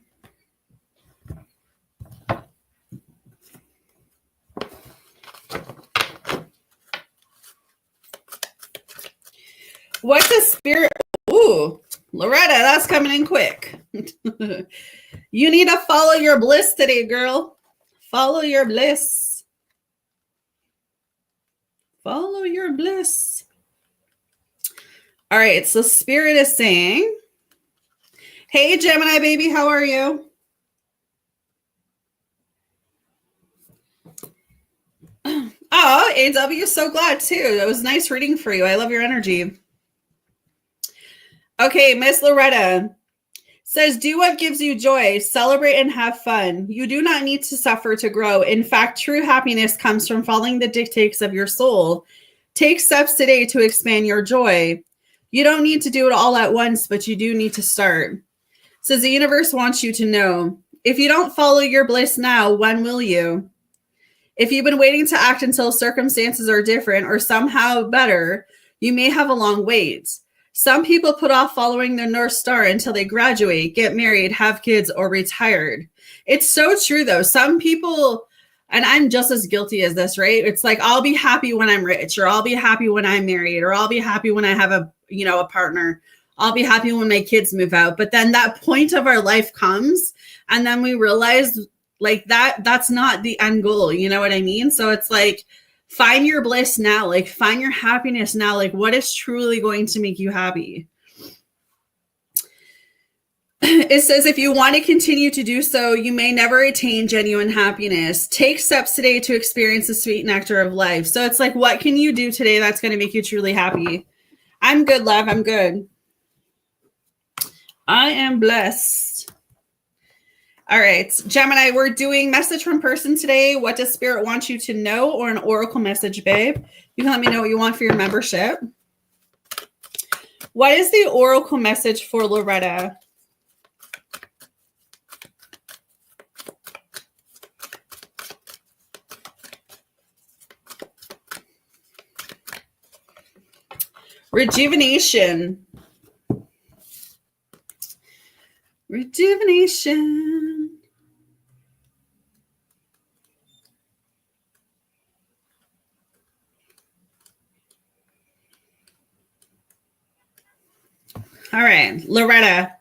What's a spirit? Ooh, Loretta, that's coming in quick. You need to follow your bliss today, girl. Follow your bliss. Follow your bliss. All right, so Spirit is saying, hey, Gemini baby, how are you? Oh, AW, so glad too. That was nice reading for you. I love your energy. Okay, Miss Loretta says, do what gives you joy, celebrate and have fun. You do not need to suffer to grow. In fact, true happiness comes from following the dictates of your soul. Take steps today to expand your joy. You don't need to do it all at once, but you do need to start. It says the universe wants you to know, if you don't follow your bliss now, when will you? If you've been waiting to act until circumstances are different or somehow better, you may have a long wait. Some people put off following their North Star until they graduate, get married, have kids, or retired. It's so true, though. Some people, and I'm just as guilty as this, right? It's like, I'll be happy when I'm rich, or I'll be happy when I'm married, or I'll be happy when I have a partner. I'll be happy when my kids move out. But then that point of our life comes, and then we realize, like, that's not the end goal. You know what I mean? So it's like, find your bliss now, like find your happiness now. Like, what is truly going to make you happy? It says, if you want to continue to do so, you may never attain genuine happiness. Take steps today to experience the sweet nectar of life. So it's like, what can you do today that's going to make you truly happy? I'm good, love. I'm good. I am blessed. All right, Gemini, we're doing message from person today. What does Spirit want you to know, or an oracle message, babe? You can let me know what you want for your membership. What is the oracle message for Loretta? Rejuvenation. Rejuvenation. All right, Loretta.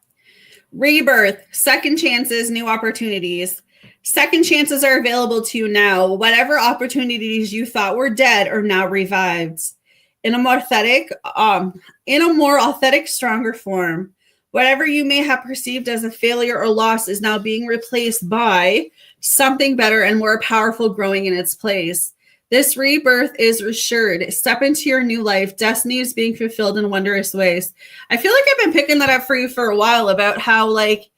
Rebirth, second chances, new opportunities. Second chances are available to you now. Whatever opportunities you thought were dead are now revived in a more authentic, stronger form. Whatever you may have perceived as a failure or loss is now being replaced by something better and more powerful growing in its place. This rebirth is assured. Step into your new life. Destiny is being fulfilled in wondrous ways. I feel like I've been picking that up for you for a while about how, like,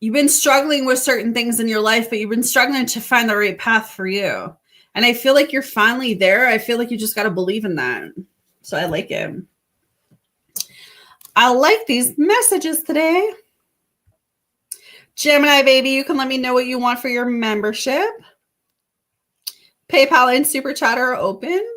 you've been struggling with certain things in your life, but you've been struggling to find the right path for you. And I feel like you're finally there. I feel like you just got to believe in that. So I like it. I like these messages today. Gemini, baby, you can let me know what you want for your membership. PayPal and Super Chat are open.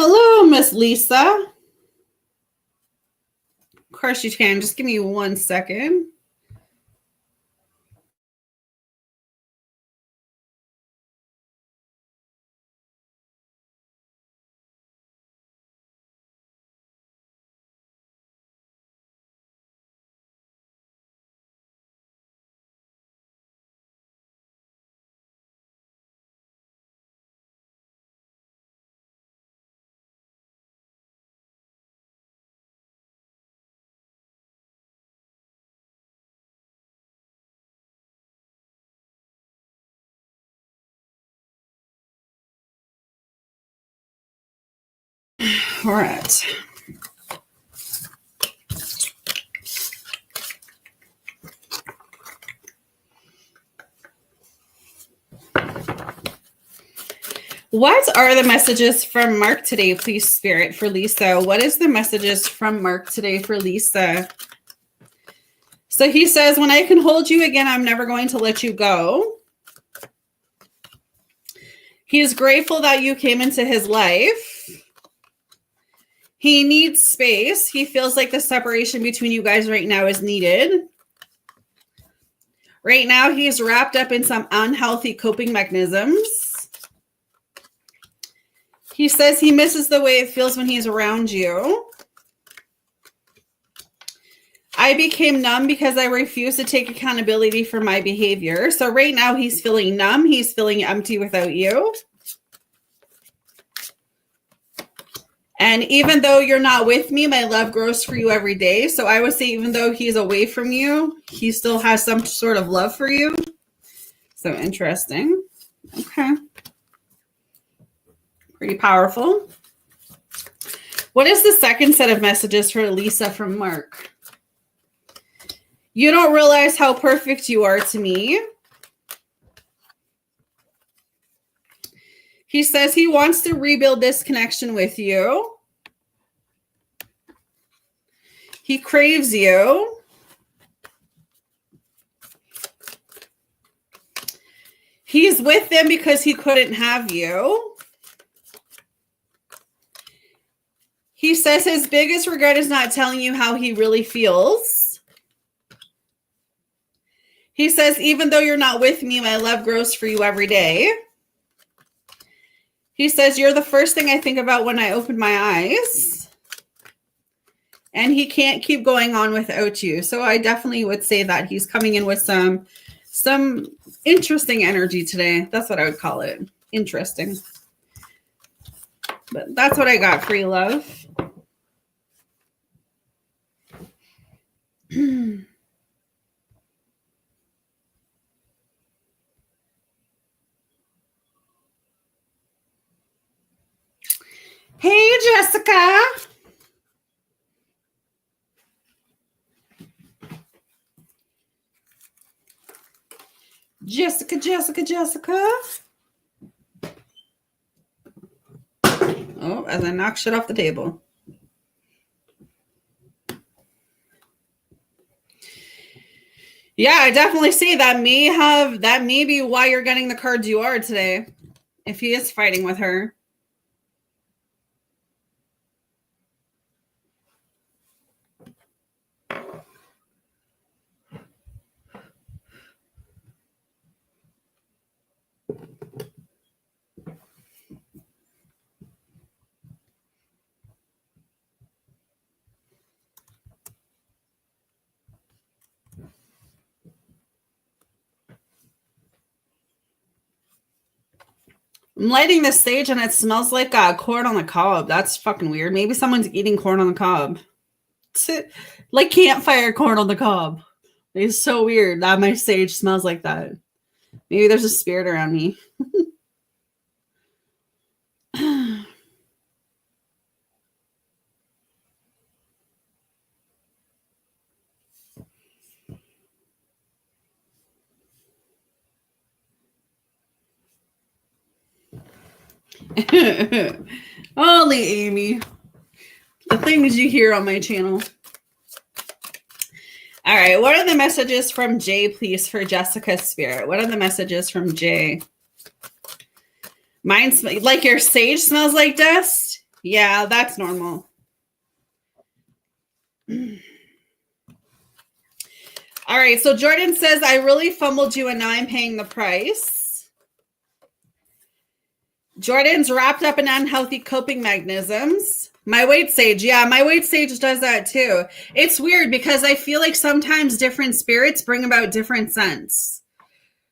Hello, Miss Lisa. Of course you can. Just give me 1 second. All right. What are the messages from Mark today, please, Spirit, for Lisa? What is the messages from Mark today for Lisa? So he says, when I can hold you again, I'm never going to let you go. He is grateful that you came into his life. He needs space. He feels like the separation between you guys right now is needed. Right now, he's wrapped up in some unhealthy coping mechanisms. He says he misses the way it feels when he's around you. I became numb because I refused to take accountability for my behavior. So right now he's feeling numb. He's feeling empty without you. And even though you're not with me, my love grows for you every day. So I would say even though he's away from you, he still has some sort of love for you. So interesting. Okay. Pretty powerful. What is the second set of messages for Lisa from Mark? You don't realize how perfect you are to me. He says he wants to rebuild this connection with you. He craves you. He's with them because he couldn't have you. He says his biggest regret is not telling you how he really feels. He says, even though you're not with me, my love grows for you every day. He says, you're the first thing I think about when I open my eyes. And he can't keep going on without you. So I definitely would say that he's coming in with some interesting energy today. That's what I would call it. Interesting. But that's what I got for you, love. Hey, Jessica. Jessica. Oh, as I knock shit off the table. Yeah, I definitely see that may be why you're getting the cards you are today. If he is fighting with her. I'm lighting this sage and it smells like corn on the cob. That's fucking weird. Maybe someone's eating corn on the cob. Like campfire corn on the cob. It's so weird that my sage smells like that. Maybe there's a spirit around me. Holy Amy. The things you hear on my channel. All right. What are the messages from Jay, please, for Jessica's spirit? What are the messages from Jay? Mine, like your sage smells like dust? Yeah, that's normal. All right, so Jordan says, I really fumbled you and now I'm paying the price. Jordan's wrapped up in unhealthy coping mechanisms. My weight sage, yeah, my weight sage does that too. It's weird because I feel like sometimes different spirits bring about different scents.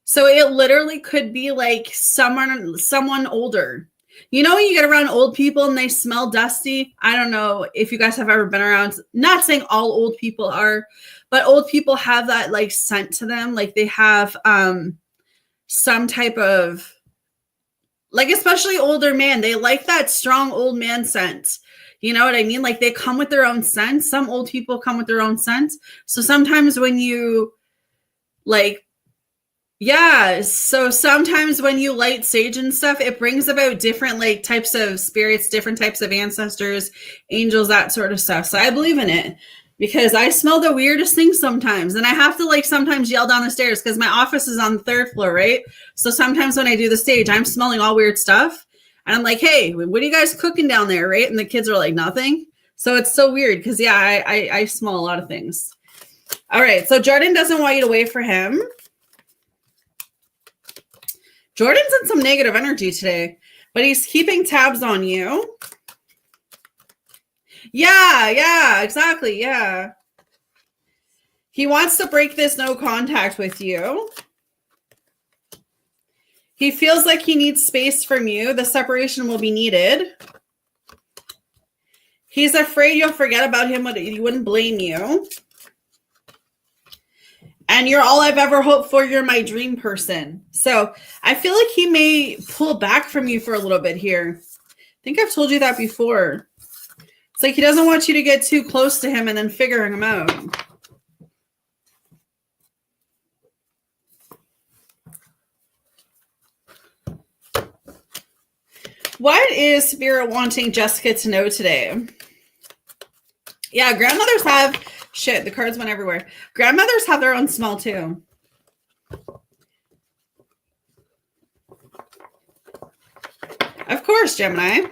So it literally could be like someone older. You know, when you get around old people and they smell dusty. I don't know if you guys have ever been around. Not saying all old people are, but old people have that like scent to them. Like they have some type of, like, especially older man, they like that strong old man scent. You know what I mean? Like they come with their own scent. Some old people come with their own scent. So sometimes when you like, yeah, so sometimes when you light sage and stuff, it brings about different like types of spirits, different types of ancestors, angels, that sort of stuff. So I believe in it because I smell the weirdest things sometimes. And I have to like sometimes yell down the stairs because my office is on the 3rd floor, right? So sometimes when I do the stage, I'm smelling all weird stuff. And I'm like, hey, what are you guys cooking down there, right? And the kids are like, nothing. So it's so weird because, yeah, I smell a lot of things. All right, so Jordan doesn't want you to wait for him. Jordan's in some negative energy today, but he's keeping tabs on you. Yeah, exactly. Yeah. He wants to break this no contact with you. He feels like he needs space from you. The separation will be needed. He's afraid you'll forget about him, but he wouldn't blame you. And you're all I've ever hoped for. You're my dream person. So I feel like he may pull back from you for a little bit here. I think I've told you that before. It's like he doesn't want you to get too close to him and then figuring him out. What is Spirit wanting Jessica to know today? Yeah, grandmothers have... Shit, the cards went everywhere. Grandmothers have their own smell too. Of course, Gemini.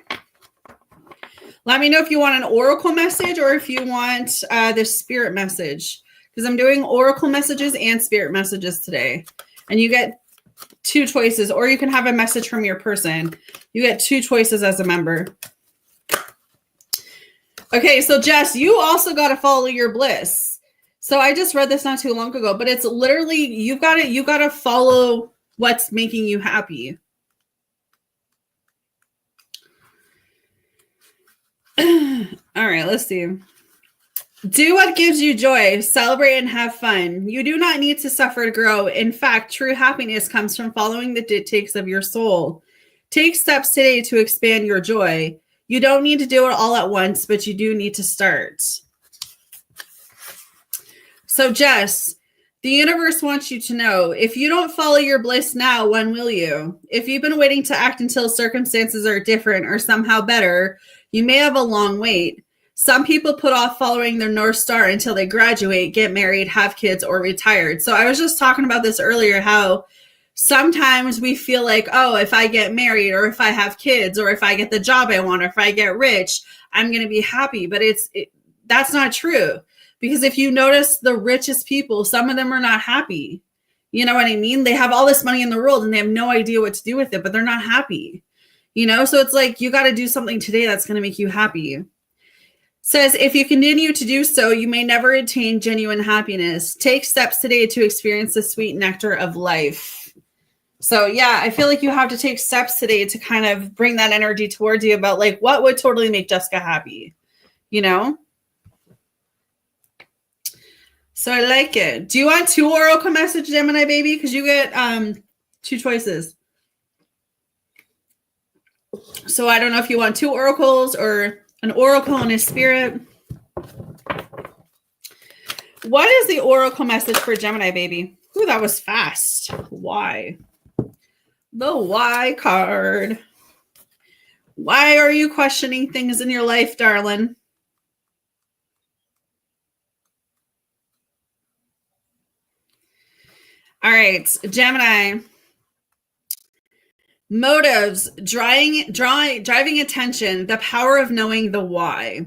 Let me know if you want an oracle message or if you want the spirit message. Because I'm doing oracle messages and spirit messages today. And you get 2 choices. Or you can have a message from your person. You get 2 choices as a member. Okay, so Jess, you also got to follow your bliss. So I just read this not too long ago. But it's literally, you got to follow what's making you happy. All right, let's see. Do what gives you joy. Celebrate and have fun. You do not need to suffer to grow. In fact, true happiness comes from following the dictates of your soul. Take steps today to expand your joy. You don't need to do it all at once, but you do need to start. So, Jess, the universe wants you to know, if you don't follow your bliss now, when will you? If you've been waiting to act until circumstances are different or somehow better, you may have a long wait. Some people put off following their North Star until they graduate, get married, have kids, or retired. So I was just talking about this earlier, how sometimes we feel like, oh, if I get married or if I have kids or if I get the job I want or if I get rich, I'm going to be happy. But that's not true. Because if you notice the richest people, some of them are not happy. You know what I mean? They have all this money in the world and they have no idea what to do with it, but they're not happy. You know, so it's like you got to do something today that's going to make you happy. Says, if you continue to do so, you may never attain genuine happiness. Take steps today to experience the sweet nectar of life. So, yeah, I feel like you have to take steps today to kind of bring that energy towards you about like what would totally make Jessica happy, you know? So I like it. Do you want 2 oracle message, Gemini baby? Because you get 2 choices. So I don't know if you want 2 oracles or an oracle and a spirit. What is the oracle message for Gemini baby? Ooh, that was fast. Why? The why card. Why are you questioning things in your life, darling? All right, Gemini. Motives, driving attention, the power of knowing the why.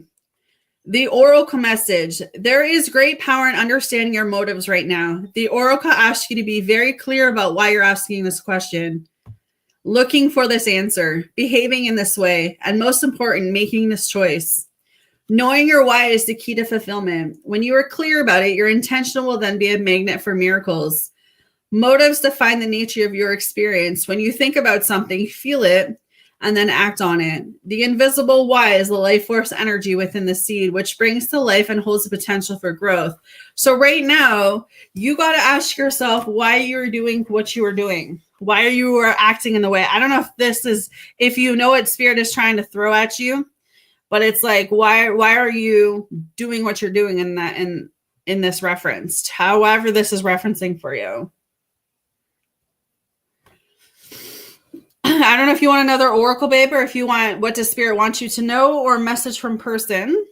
The oracle message. There is great power in understanding your motives right now. The oracle asks you to be very clear about why you're asking this question, looking for this answer, behaving in this way, and most important, making this choice. Knowing your why is the key to fulfillment. When you are clear about it, your intention will then be a magnet for miracles. Motives define the nature of your experience. When you think about something, feel it, and then act on it. The invisible why is the life force energy within the seed, which brings to life and holds the potential for growth. So right now, you got to ask yourself why you're doing what you are doing. Why you are acting in the way. I don't know if you know what spirit is trying to throw at you, but it's like, why are you doing what you're doing in this reference? However, this is referencing for you. I don't know if you want another oracle, babe, or if you want, what does spirit want you to know, or a message from person.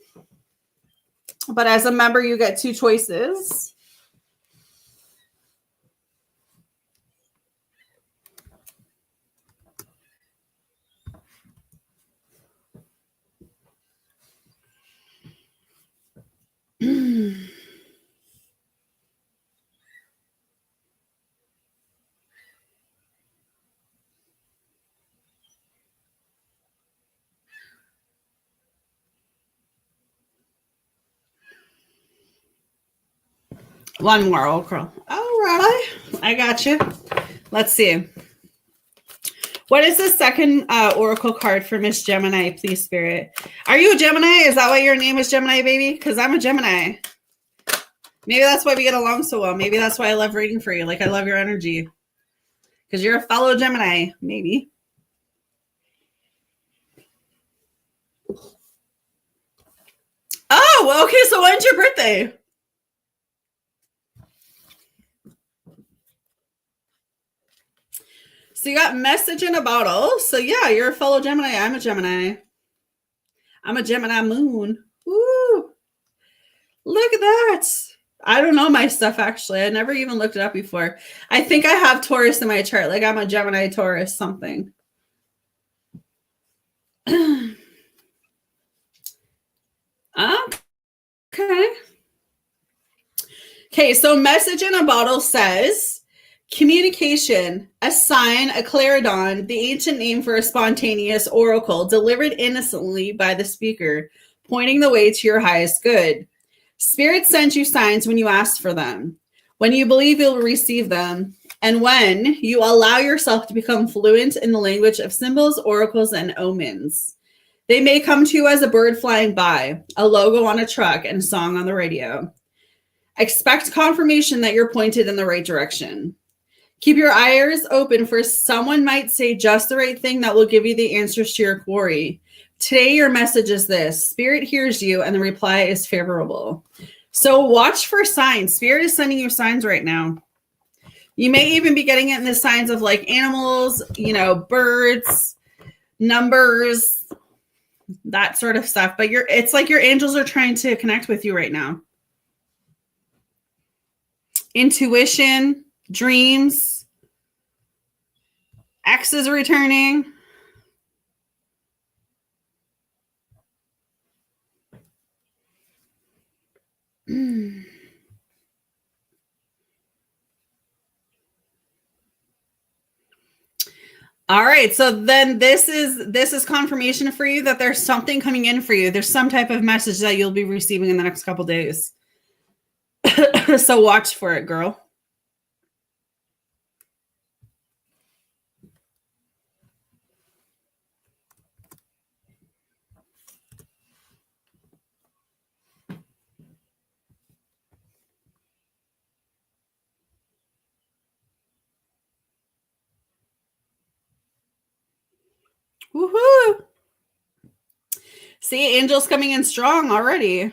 But as a member, you get 2 choices. One more oracle. All right. I got you. Let's see. What is the second oracle card for Miss Gemini, please, spirit? Are you a Gemini? Is that why your name is Gemini, baby? Because I'm a Gemini. Maybe that's why we get along so well. Maybe that's why I love reading for you. Like, I love your energy. Because you're a fellow Gemini. Maybe. Oh, okay. So when's your birthday? So you got message in a bottle. So yeah, you're a fellow Gemini. I'm a Gemini. I'm a Gemini moon. Woo! Look at that. I don't know my stuff, actually. I never even looked it up before. I think I have Taurus in my chart. Like, I'm a Gemini, Taurus, something. Okay. Okay, so message in a bottle says communication, a sign, a claridon, the ancient name for a spontaneous oracle delivered innocently by the speaker, pointing the way to your highest good. Spirit sends you signs when you ask for them, when you believe you'll receive them, and when you allow yourself to become fluent in the language of symbols, oracles, and omens. They may come to you as a bird flying by, a logo on a truck, and a song on the radio. Expect confirmation that you're pointed in the right direction. Keep your ears open, for someone might say just the right thing that will give you the answers to your query. Today, your message is this: Spirit hears you, and the reply is favorable. So watch for signs. Spirit is sending you signs right now. You may even be getting it in the signs of like animals, birds, numbers, that sort of stuff. But it's like your angels are trying to connect with you right now. Intuition, dreams, X is returning. All right, so then this is confirmation for you that there's something coming in for you. There's some type of message that you'll be receiving in the next couple days. So watch for it, girl. Woohoo! See, angels coming in strong already.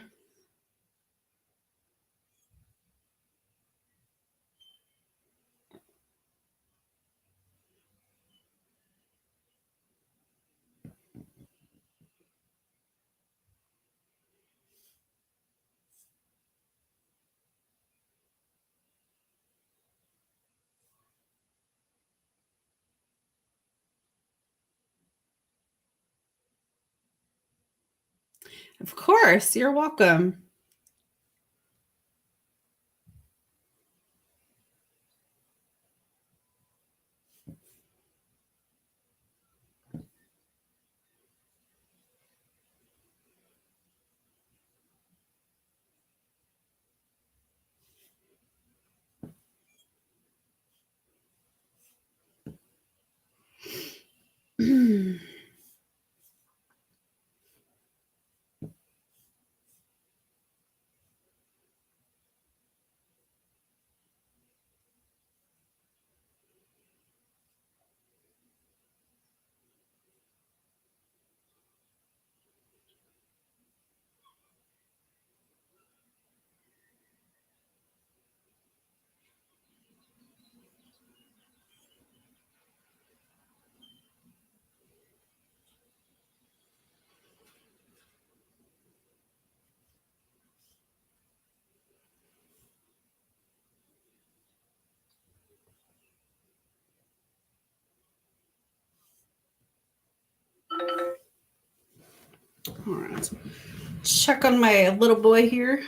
Of course, you're welcome. All right. Check on my little boy here.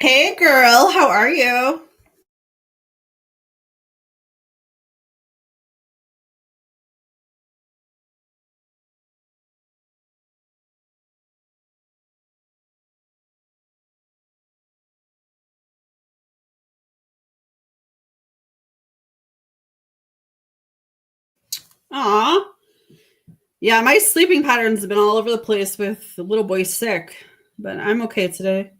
Hey, girl, how are you? Aw. Yeah, my sleeping patterns have been all over the place with the little boy sick, but I'm okay today.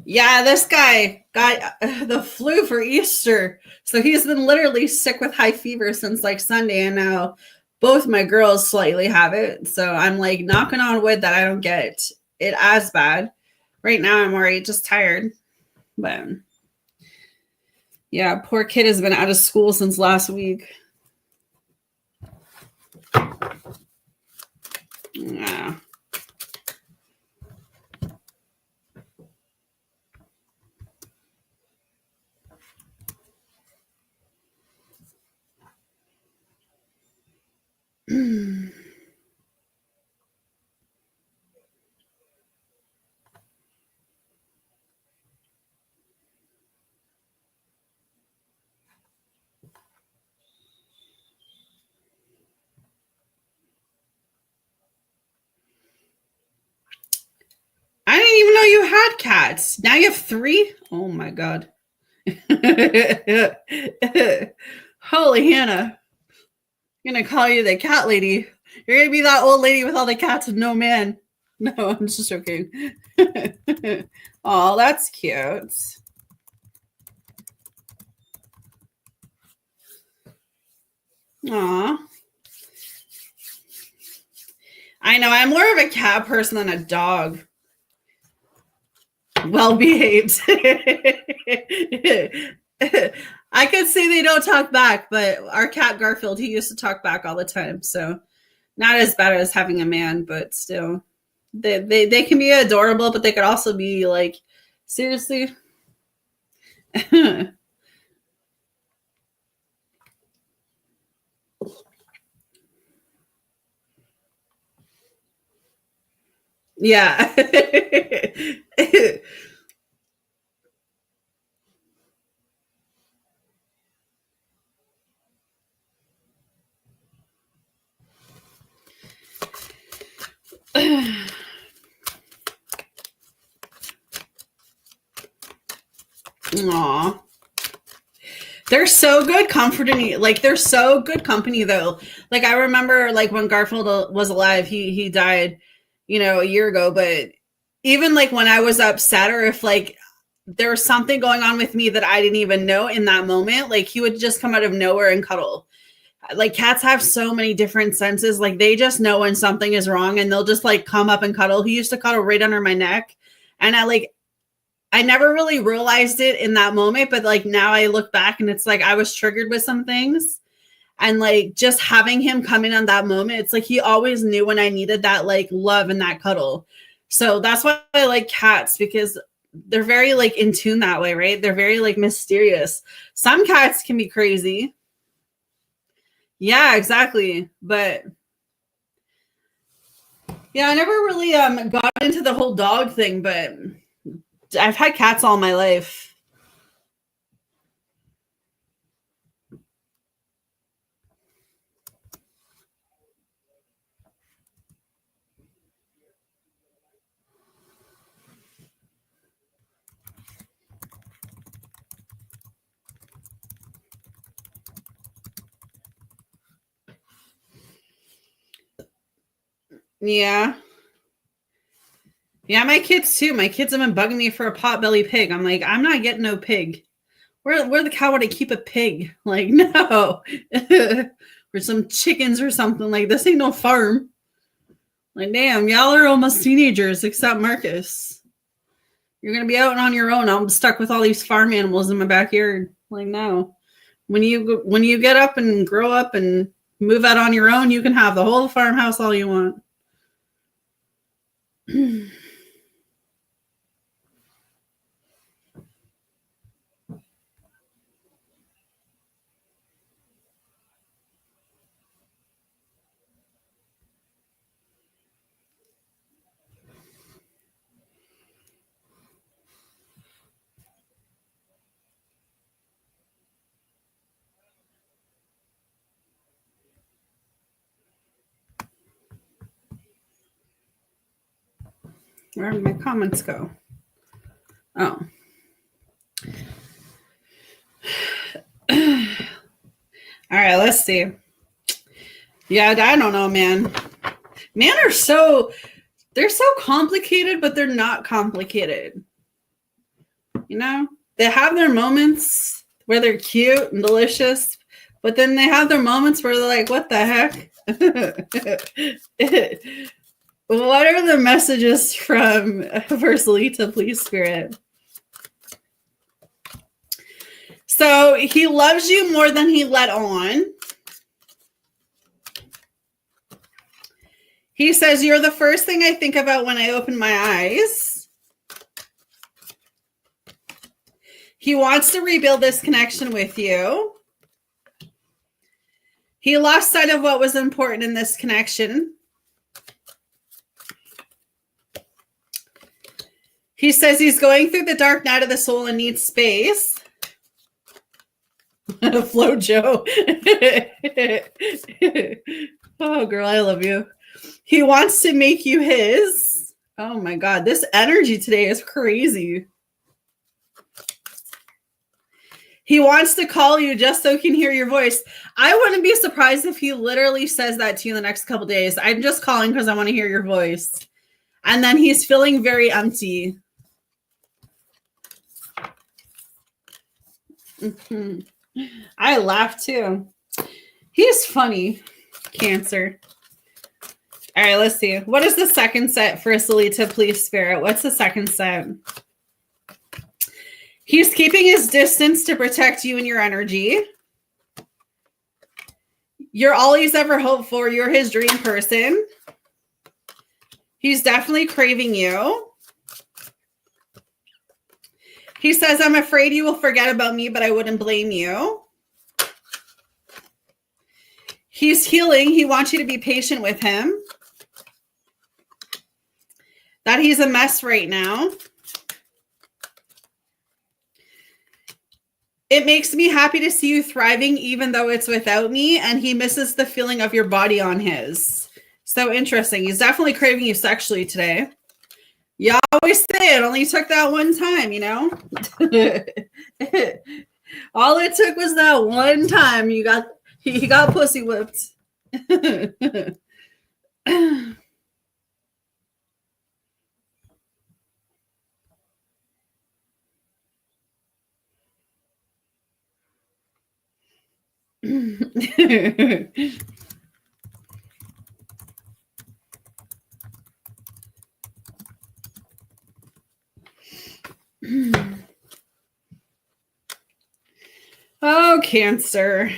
Yeah, this guy got the flu for Easter. So he's been literally sick with high fever since like Sunday. And now both my girls slightly have it. So I'm like knocking on wood that I don't get it as bad. Right now, I'm already just tired. But yeah, poor kid has been out of school since last week. Yeah. I didn't even know you had cats. Now you have three? Oh my God. Holy Hannah. I'm going to call you the cat lady. You're going to be that old lady with all the cats and no man. No, I'm just joking. Oh, that's cute. Aw. I know. I'm more of a cat person than a dog. Well behaved. I could say they don't talk back, but our cat Garfield, he used to talk back all the time. So not as bad as having a man, but still. They can be adorable, but they could also be like, seriously. Yeah. Aw. They're so good comforting. Like, they're so good company, though. Like, I remember, like, when Garfield was alive, he died, a year ago. But even, like, when I was upset or if, like, there was something going on with me that I didn't even know in that moment, like, he would just come out of nowhere and cuddle. Like, cats have so many different senses. Like, they just know when something is wrong and they'll just, like, come up and cuddle. He used to cuddle right under my neck. And I never really realized it in that moment, but like now I look back and it's like I was triggered with some things. And like just having him come in on that moment, it's like he always knew when I needed that like love and that cuddle. So that's why I like cats, because they're very like in tune that way, right? They're very like mysterious. Some cats can be crazy. Yeah, exactly. But yeah, I never really got into the whole dog thing, but I've had cats all my life. Yeah. Yeah, my kids too. My kids have been bugging me for a potbelly pig. I'm like, I'm not getting no pig. Where the cow would I keep a pig? Like, no. Or some chickens or something. Like, this ain't no farm. Like, damn, y'all are almost teenagers, except Marcus. You're gonna be out on your own. I'm stuck with all these farm animals in my backyard. Like, no. When you get up and grow up and move out on your own, you can have the whole farmhouse all you want. Where did my comments go? Oh. All right, let's see. Yeah, I don't know, man. Men are they're so complicated, but they're not complicated. They have their moments where they're cute and delicious, but then they have their moments where they're like, what the heck? What are the messages from Versalita, please, Spirit? So he loves you more than he let on. He says, you're the first thing I think about when I open my eyes. He wants to rebuild this connection with you. He lost sight of what was important in this connection. He says he's going through the dark night of the soul and needs space. Flo Joe. Oh, girl, I love you. He wants to make you his. Oh my God, this energy today is crazy. He wants to call you just so he can hear your voice. I wouldn't be surprised if he literally says that to you in the next couple days. I'm just calling because I want to hear your voice. And then he's feeling very empty. I laugh too. He's funny, Cancer. All right, let's see. What is the second set for Salita, please, Spirit? What's the second set? He's keeping his distance to protect you and your energy. You're all he's ever hoped for. You're his dream person. He's definitely craving you. He says, I'm afraid you will forget about me, but I wouldn't blame you. He's healing. He wants you to be patient with him. That he's a mess right now. It makes me happy to see you thriving, even though it's without me. And he misses the feeling of your body on his. So interesting. He's definitely craving you sexually today. You always say it only took that one time, you know? All it took was that one time he got pussy whipped. Oh, Cancer.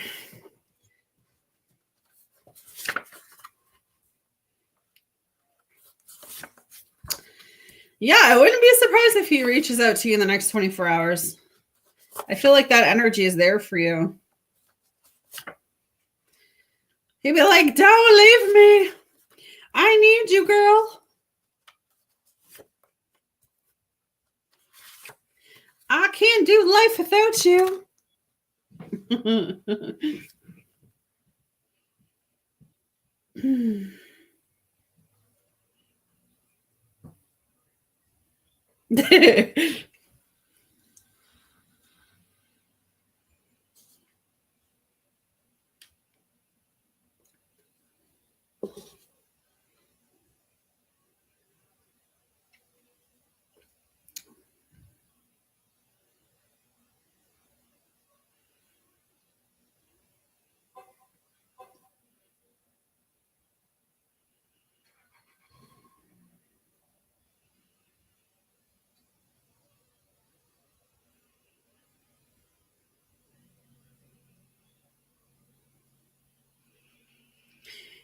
Yeah, I wouldn't be surprised if he reaches out to you in the next 24 hours. I feel like that energy is there for you. He'd be like, don't leave me. I need you, girl. I can't do life without you.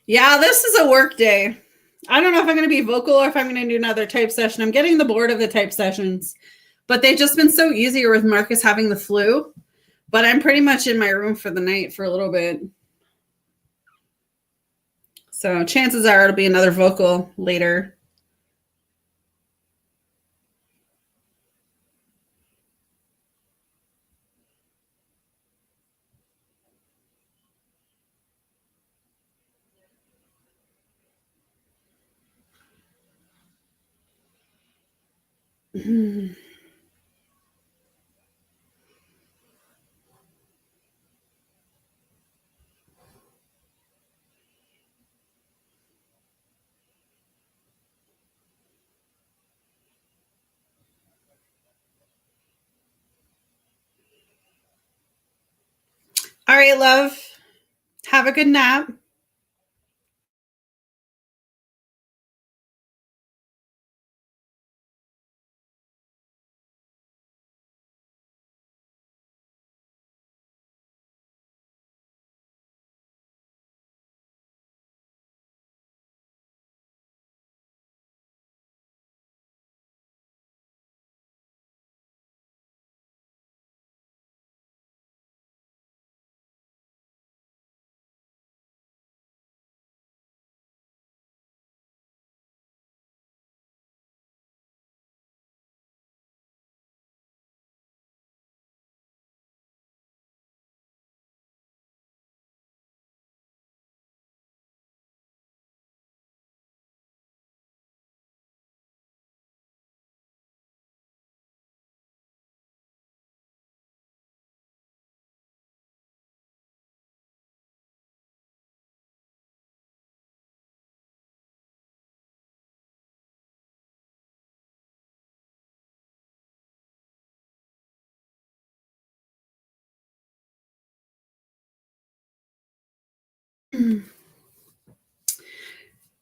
Yeah, this is a work day. I don't know if I'm going to be vocal or if I'm going to do another type session. I'm getting the bored of the type sessions, but they've just been so easier with Marcus having the flu. But I'm pretty much in my room for the night for a little bit. So chances are it'll be another vocal later. All right, love. Have a good nap.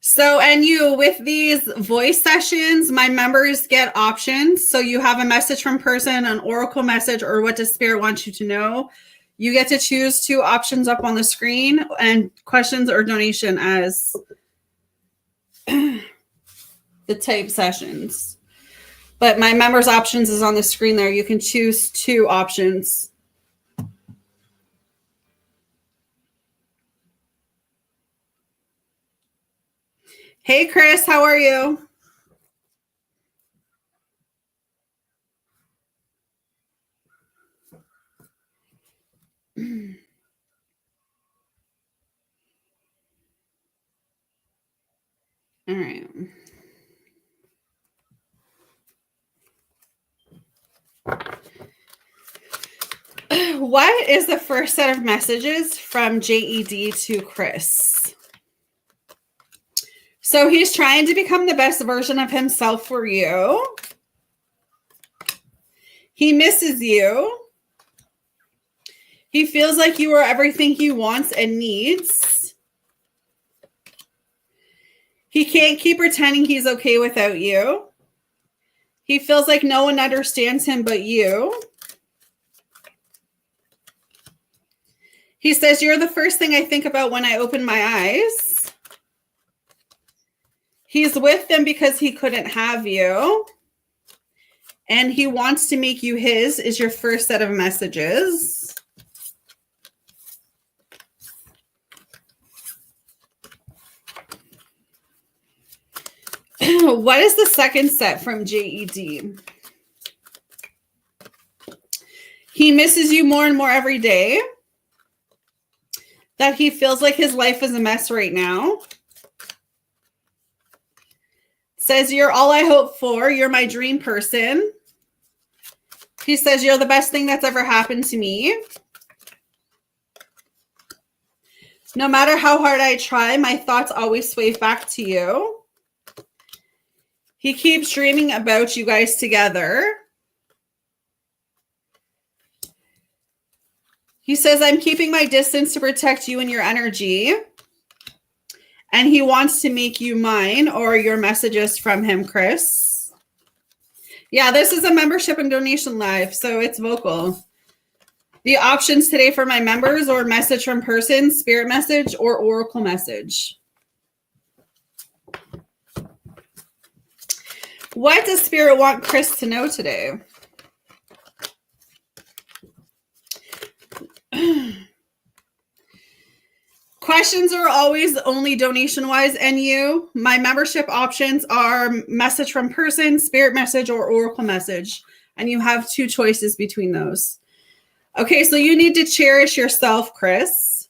So, and you, with these voice sessions, my members get options. So you have a message from person, an oracle message, or what does spirit want you to know? You get to choose 2 options up on the screen, and questions or donation as the type sessions. But my members options is on the screen there. You can choose 2 options. Hey, Chris, how are you? All right. What is the first set of messages from JED to Chris? So he's trying to become the best version of himself for you. He misses you. He feels like you are everything he wants and needs. He can't keep pretending he's okay without you. He feels like no one understands him but you. He says, you're the first thing I think about when I open my eyes. He's with them because he couldn't have you. And he wants to make you his, is your first set of messages. What is the second set from JED? He misses you more and more every day. That he feels like his life is a mess right now. Says, you're all I hope for. You're my dream person. He says, you're the best thing that's ever happened to me. No matter how hard I try, my thoughts always sway back to you. He keeps dreaming about you guys together. He says, I'm keeping my distance to protect you and your energy. And he wants to make you mine, or your messages from him, Chris. Yeah, this is a membership and donation live, so it's vocal. The options today for my members, or message from person, spirit message, or oracle message. What does spirit want Chris to know today? Questions are always only donation-wise, and you. My membership options are message from person, spirit message, or oracle message. And you have 2 choices between those. Okay, so you need to cherish yourself, Chris.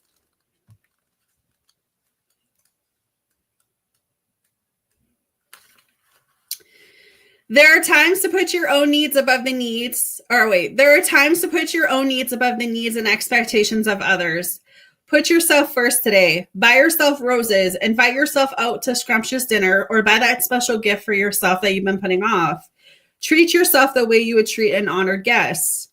There are times to put your own needs above the needs. There are times to put your own needs above the needs and expectations of others. Put yourself first today. Buy yourself roses. Invite yourself out to scrumptious dinner, or buy that special gift for yourself that you've been putting off. Treat yourself the way you would treat an honored guest.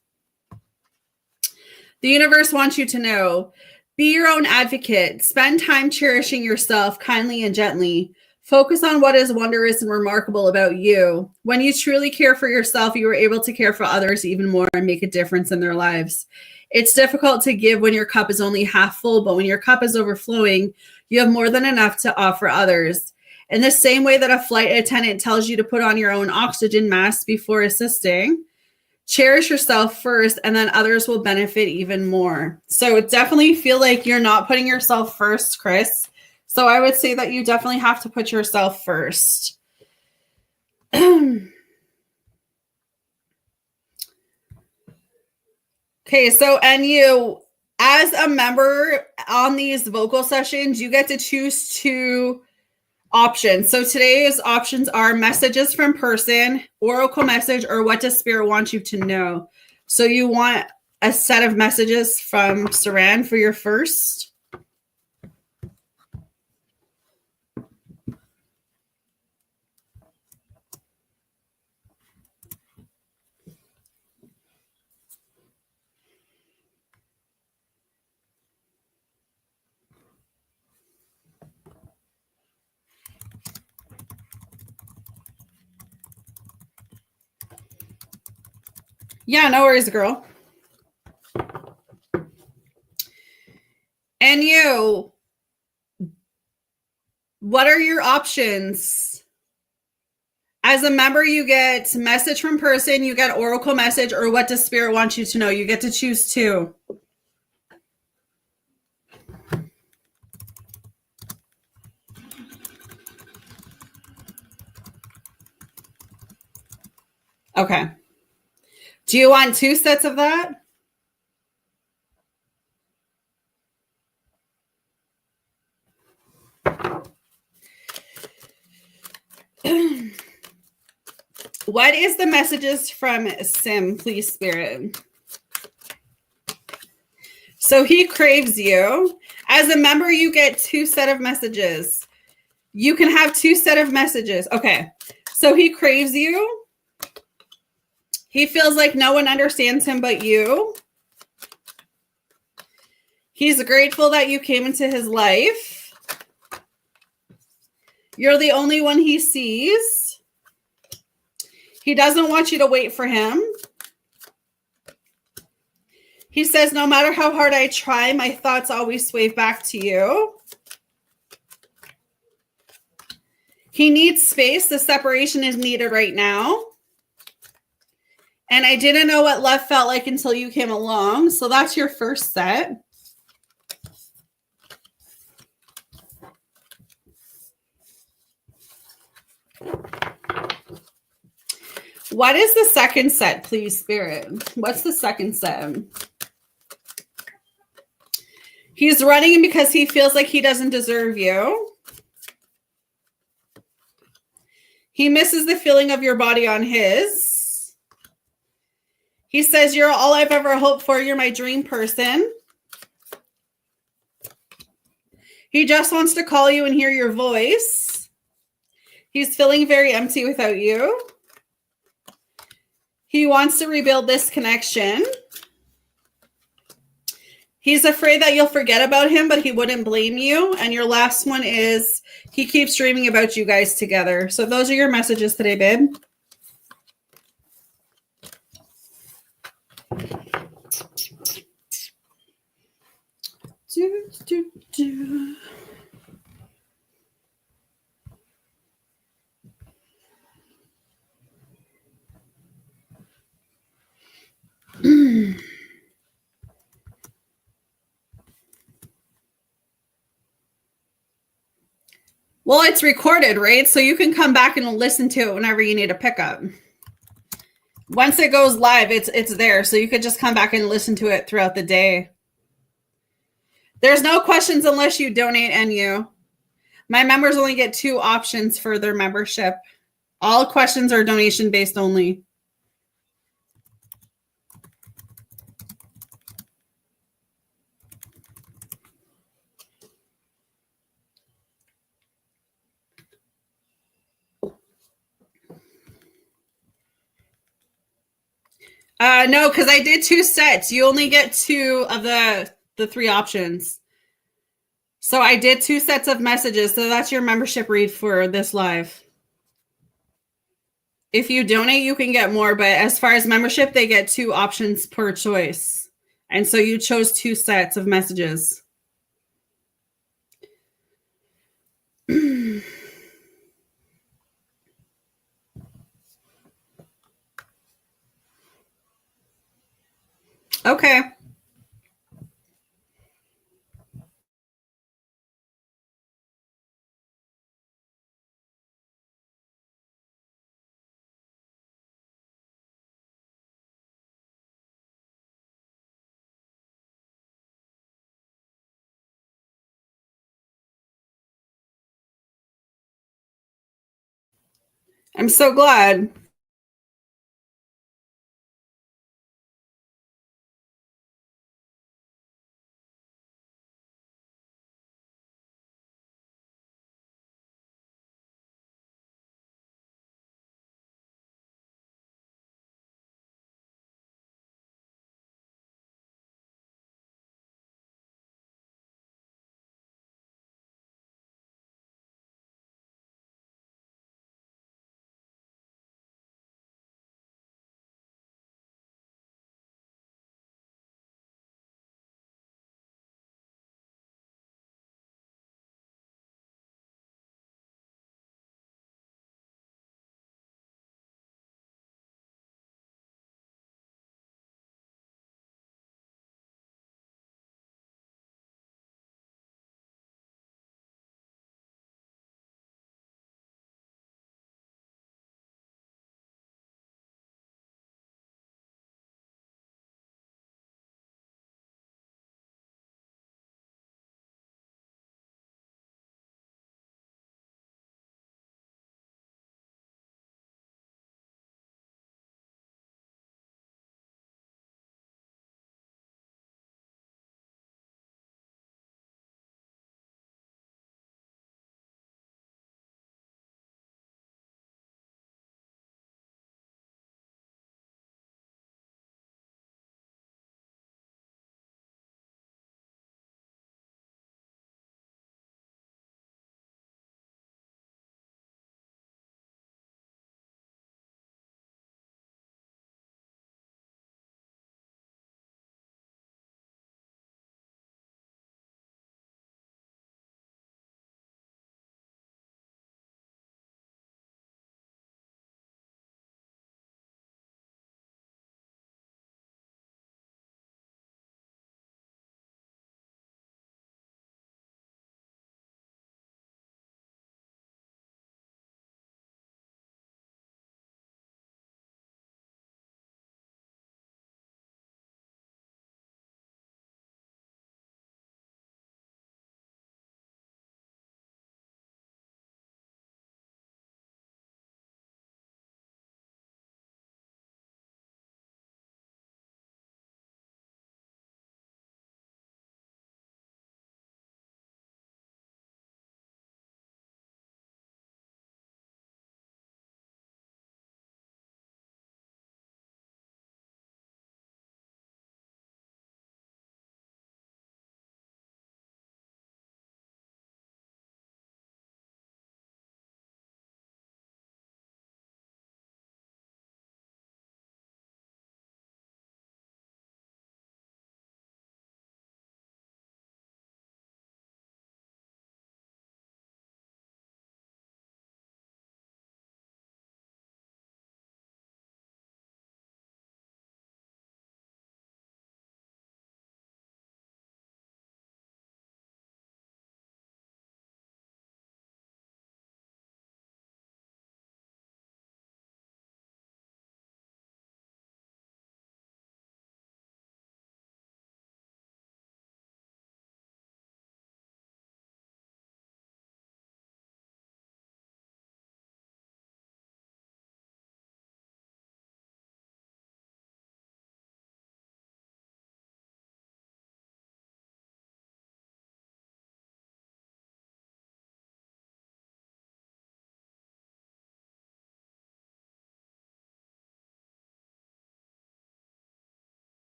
The universe wants you to know. Be your own advocate. Spend time cherishing yourself kindly and gently. Focus on what is wondrous and remarkable about you. When you truly care for yourself, you are able to care for others even more and make a difference in their lives. It's difficult to give when your cup is only half full, but when your cup is overflowing, you have more than enough to offer others. In the same way that a flight attendant tells you to put on your own oxygen mask before assisting, cherish yourself first, and then others will benefit even more. So definitely feel like you're not putting yourself first, Chris. So I would say that you definitely have to put yourself first. Okay, so, and you, as a member on these vocal sessions, you get to choose 2 options. So today's options are messages from person, oracle message, or what does spirit want you to know? So you want a set of messages from Saran for your first. Yeah, no worries, girl. And you, what are your options? As a member, you get message from person, you get oracle message, or what does spirit want you to know? You get to choose two. Okay. Do you want two sets of that? What is the messages from Sim, please, spirit? So he craves you. As a member, you get two set of messages. You can have two set of messages. Okay. So he craves you. He feels like no one understands him but you. He's grateful that you came into his life. You're the only one he sees. He doesn't want you to wait for him. He says, no matter how hard I try, my thoughts always sway back to you. He needs space. The separation is needed right now. And I didn't know what love felt like until you came along. So that's your first set. What is the second set, please, spirit? What's the second set? He's running because he feels like he doesn't deserve you. He misses the feeling of your body on his. He says, you're all I've ever hoped for. You're my dream person. He just wants to call you and hear your voice. He's feeling very empty without you. He wants to rebuild this connection. He's afraid that you'll forget about him, but he wouldn't blame you. And your last one is he keeps dreaming about you guys together. So those are your messages today, babe. Do, do, do. Well, it's recorded, right? So you can come back and listen to it whenever you need a pickup. Once it goes live, it's there. So you could just come back and listen to it throughout the day. There's no questions unless you donate, and you. My members only get two options for their membership. All questions are donation based only. No, because I did two sets. You only get two of the three options. So I did two sets of messages. So that's your membership read for this live. If you donate, you can get more. But as far as membership, they get two options per choice. And so you chose two sets of messages. Okay. I'm so glad.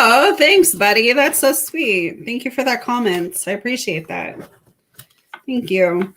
Oh, thanks, buddy. That's so sweet. Thank you for that comment. I appreciate that. Thank you.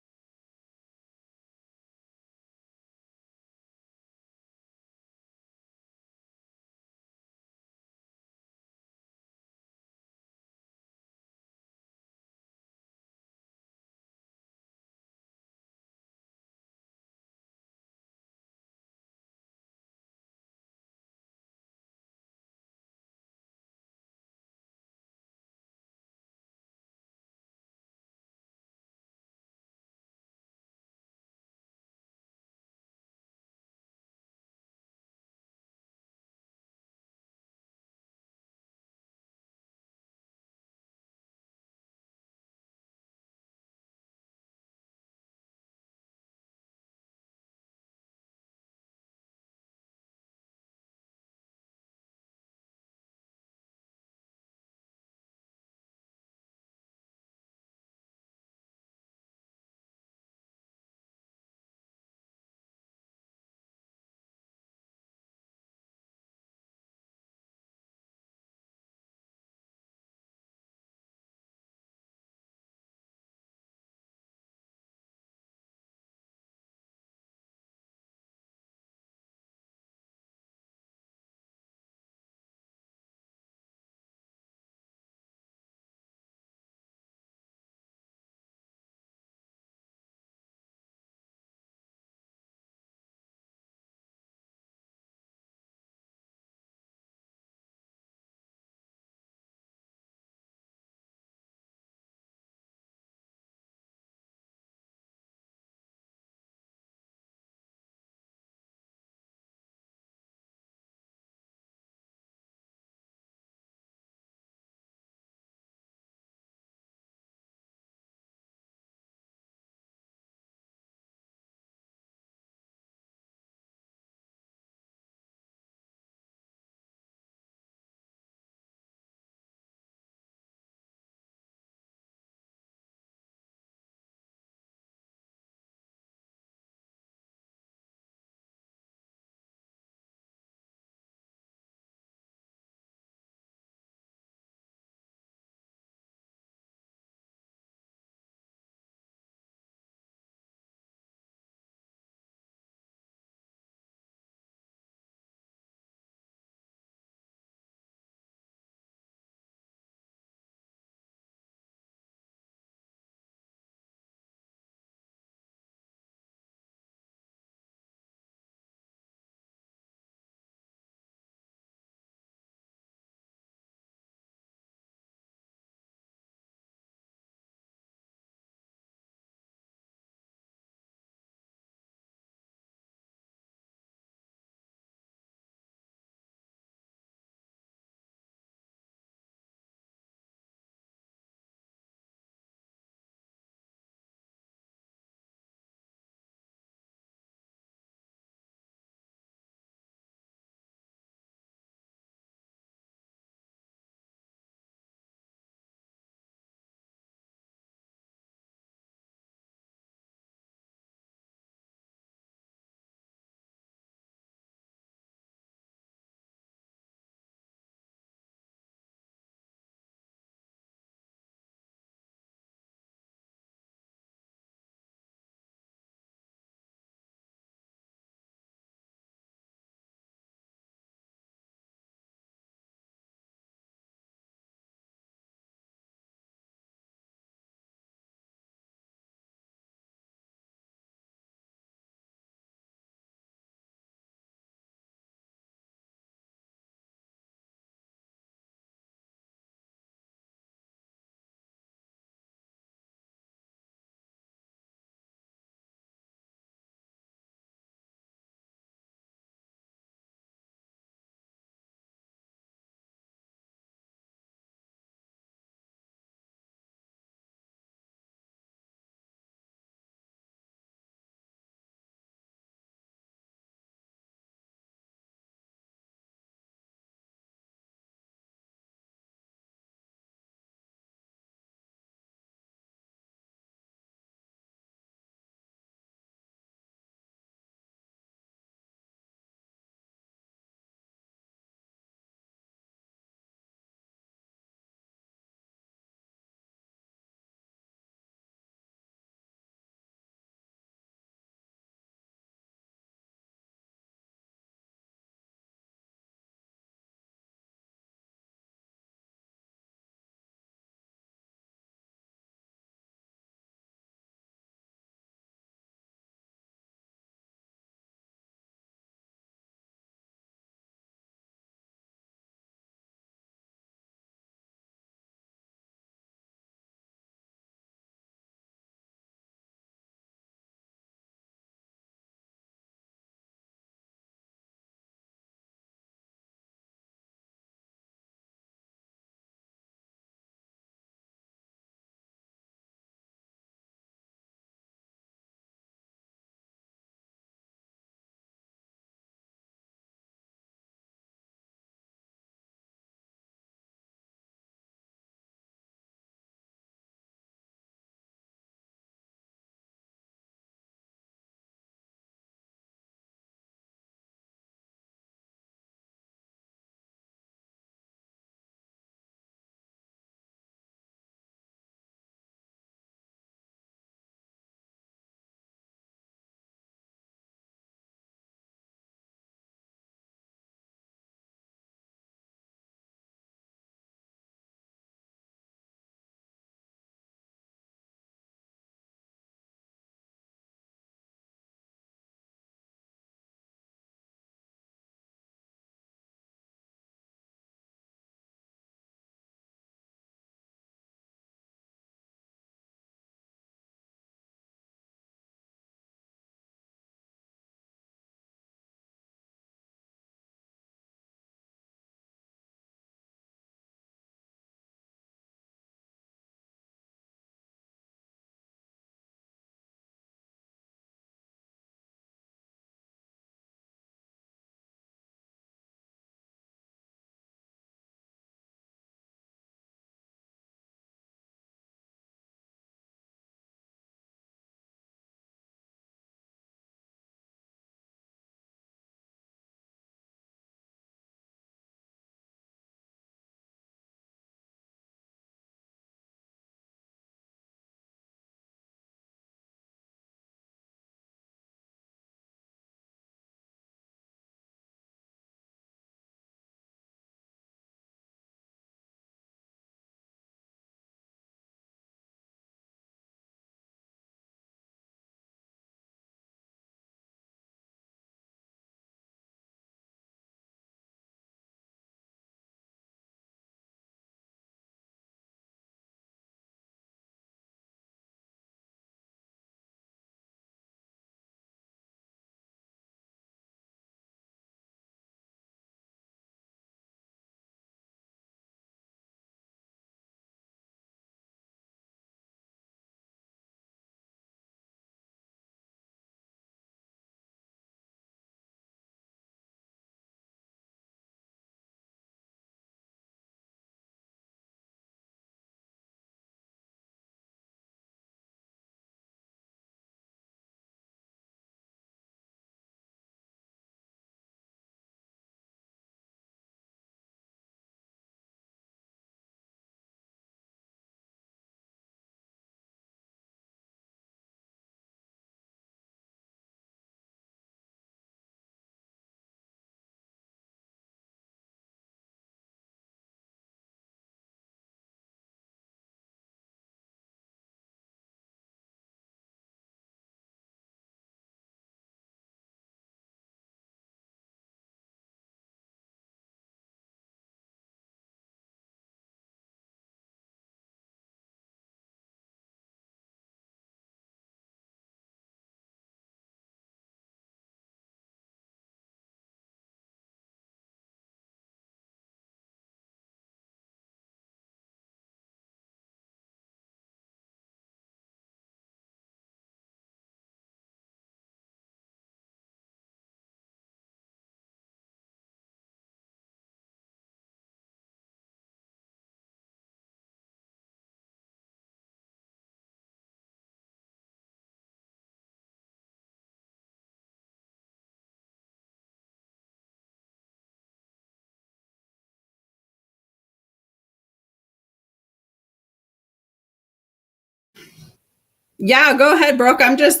Yeah, go ahead, Brooke. I'm just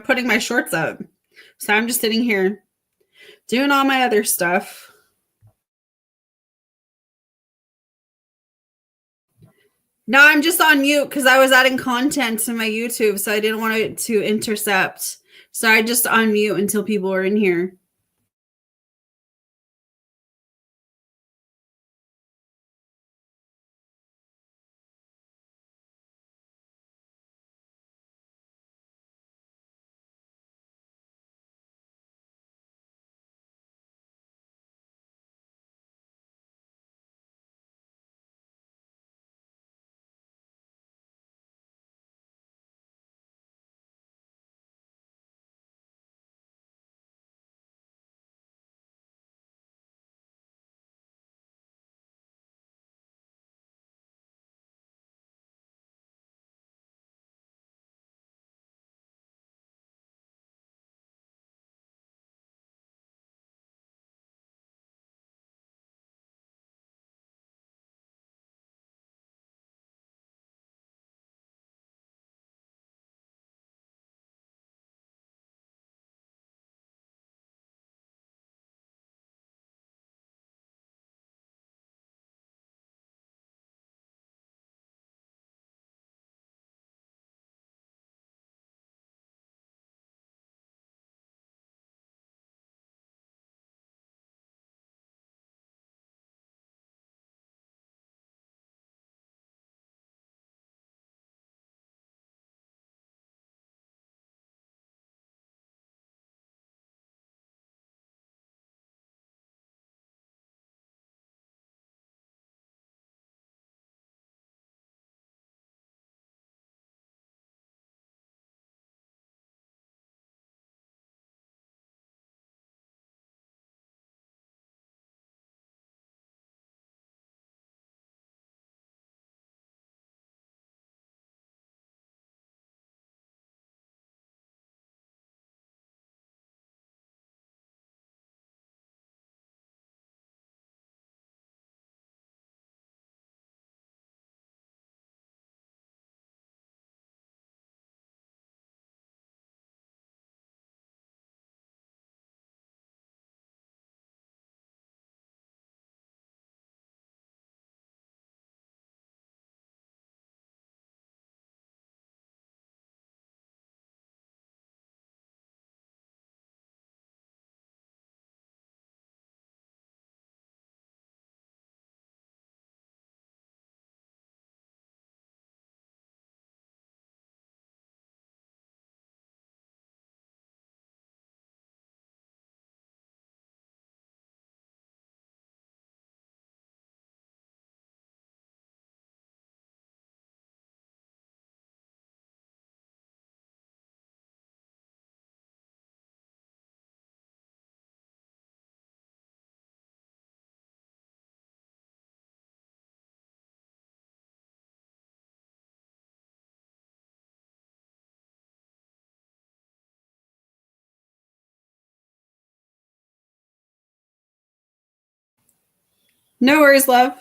putting my shorts up. So I'm just sitting here doing all my other stuff. No, I'm just on mute because I was adding content to my YouTube, so I didn't want it to intercept. So I just on mute until people are in here. No worries, love.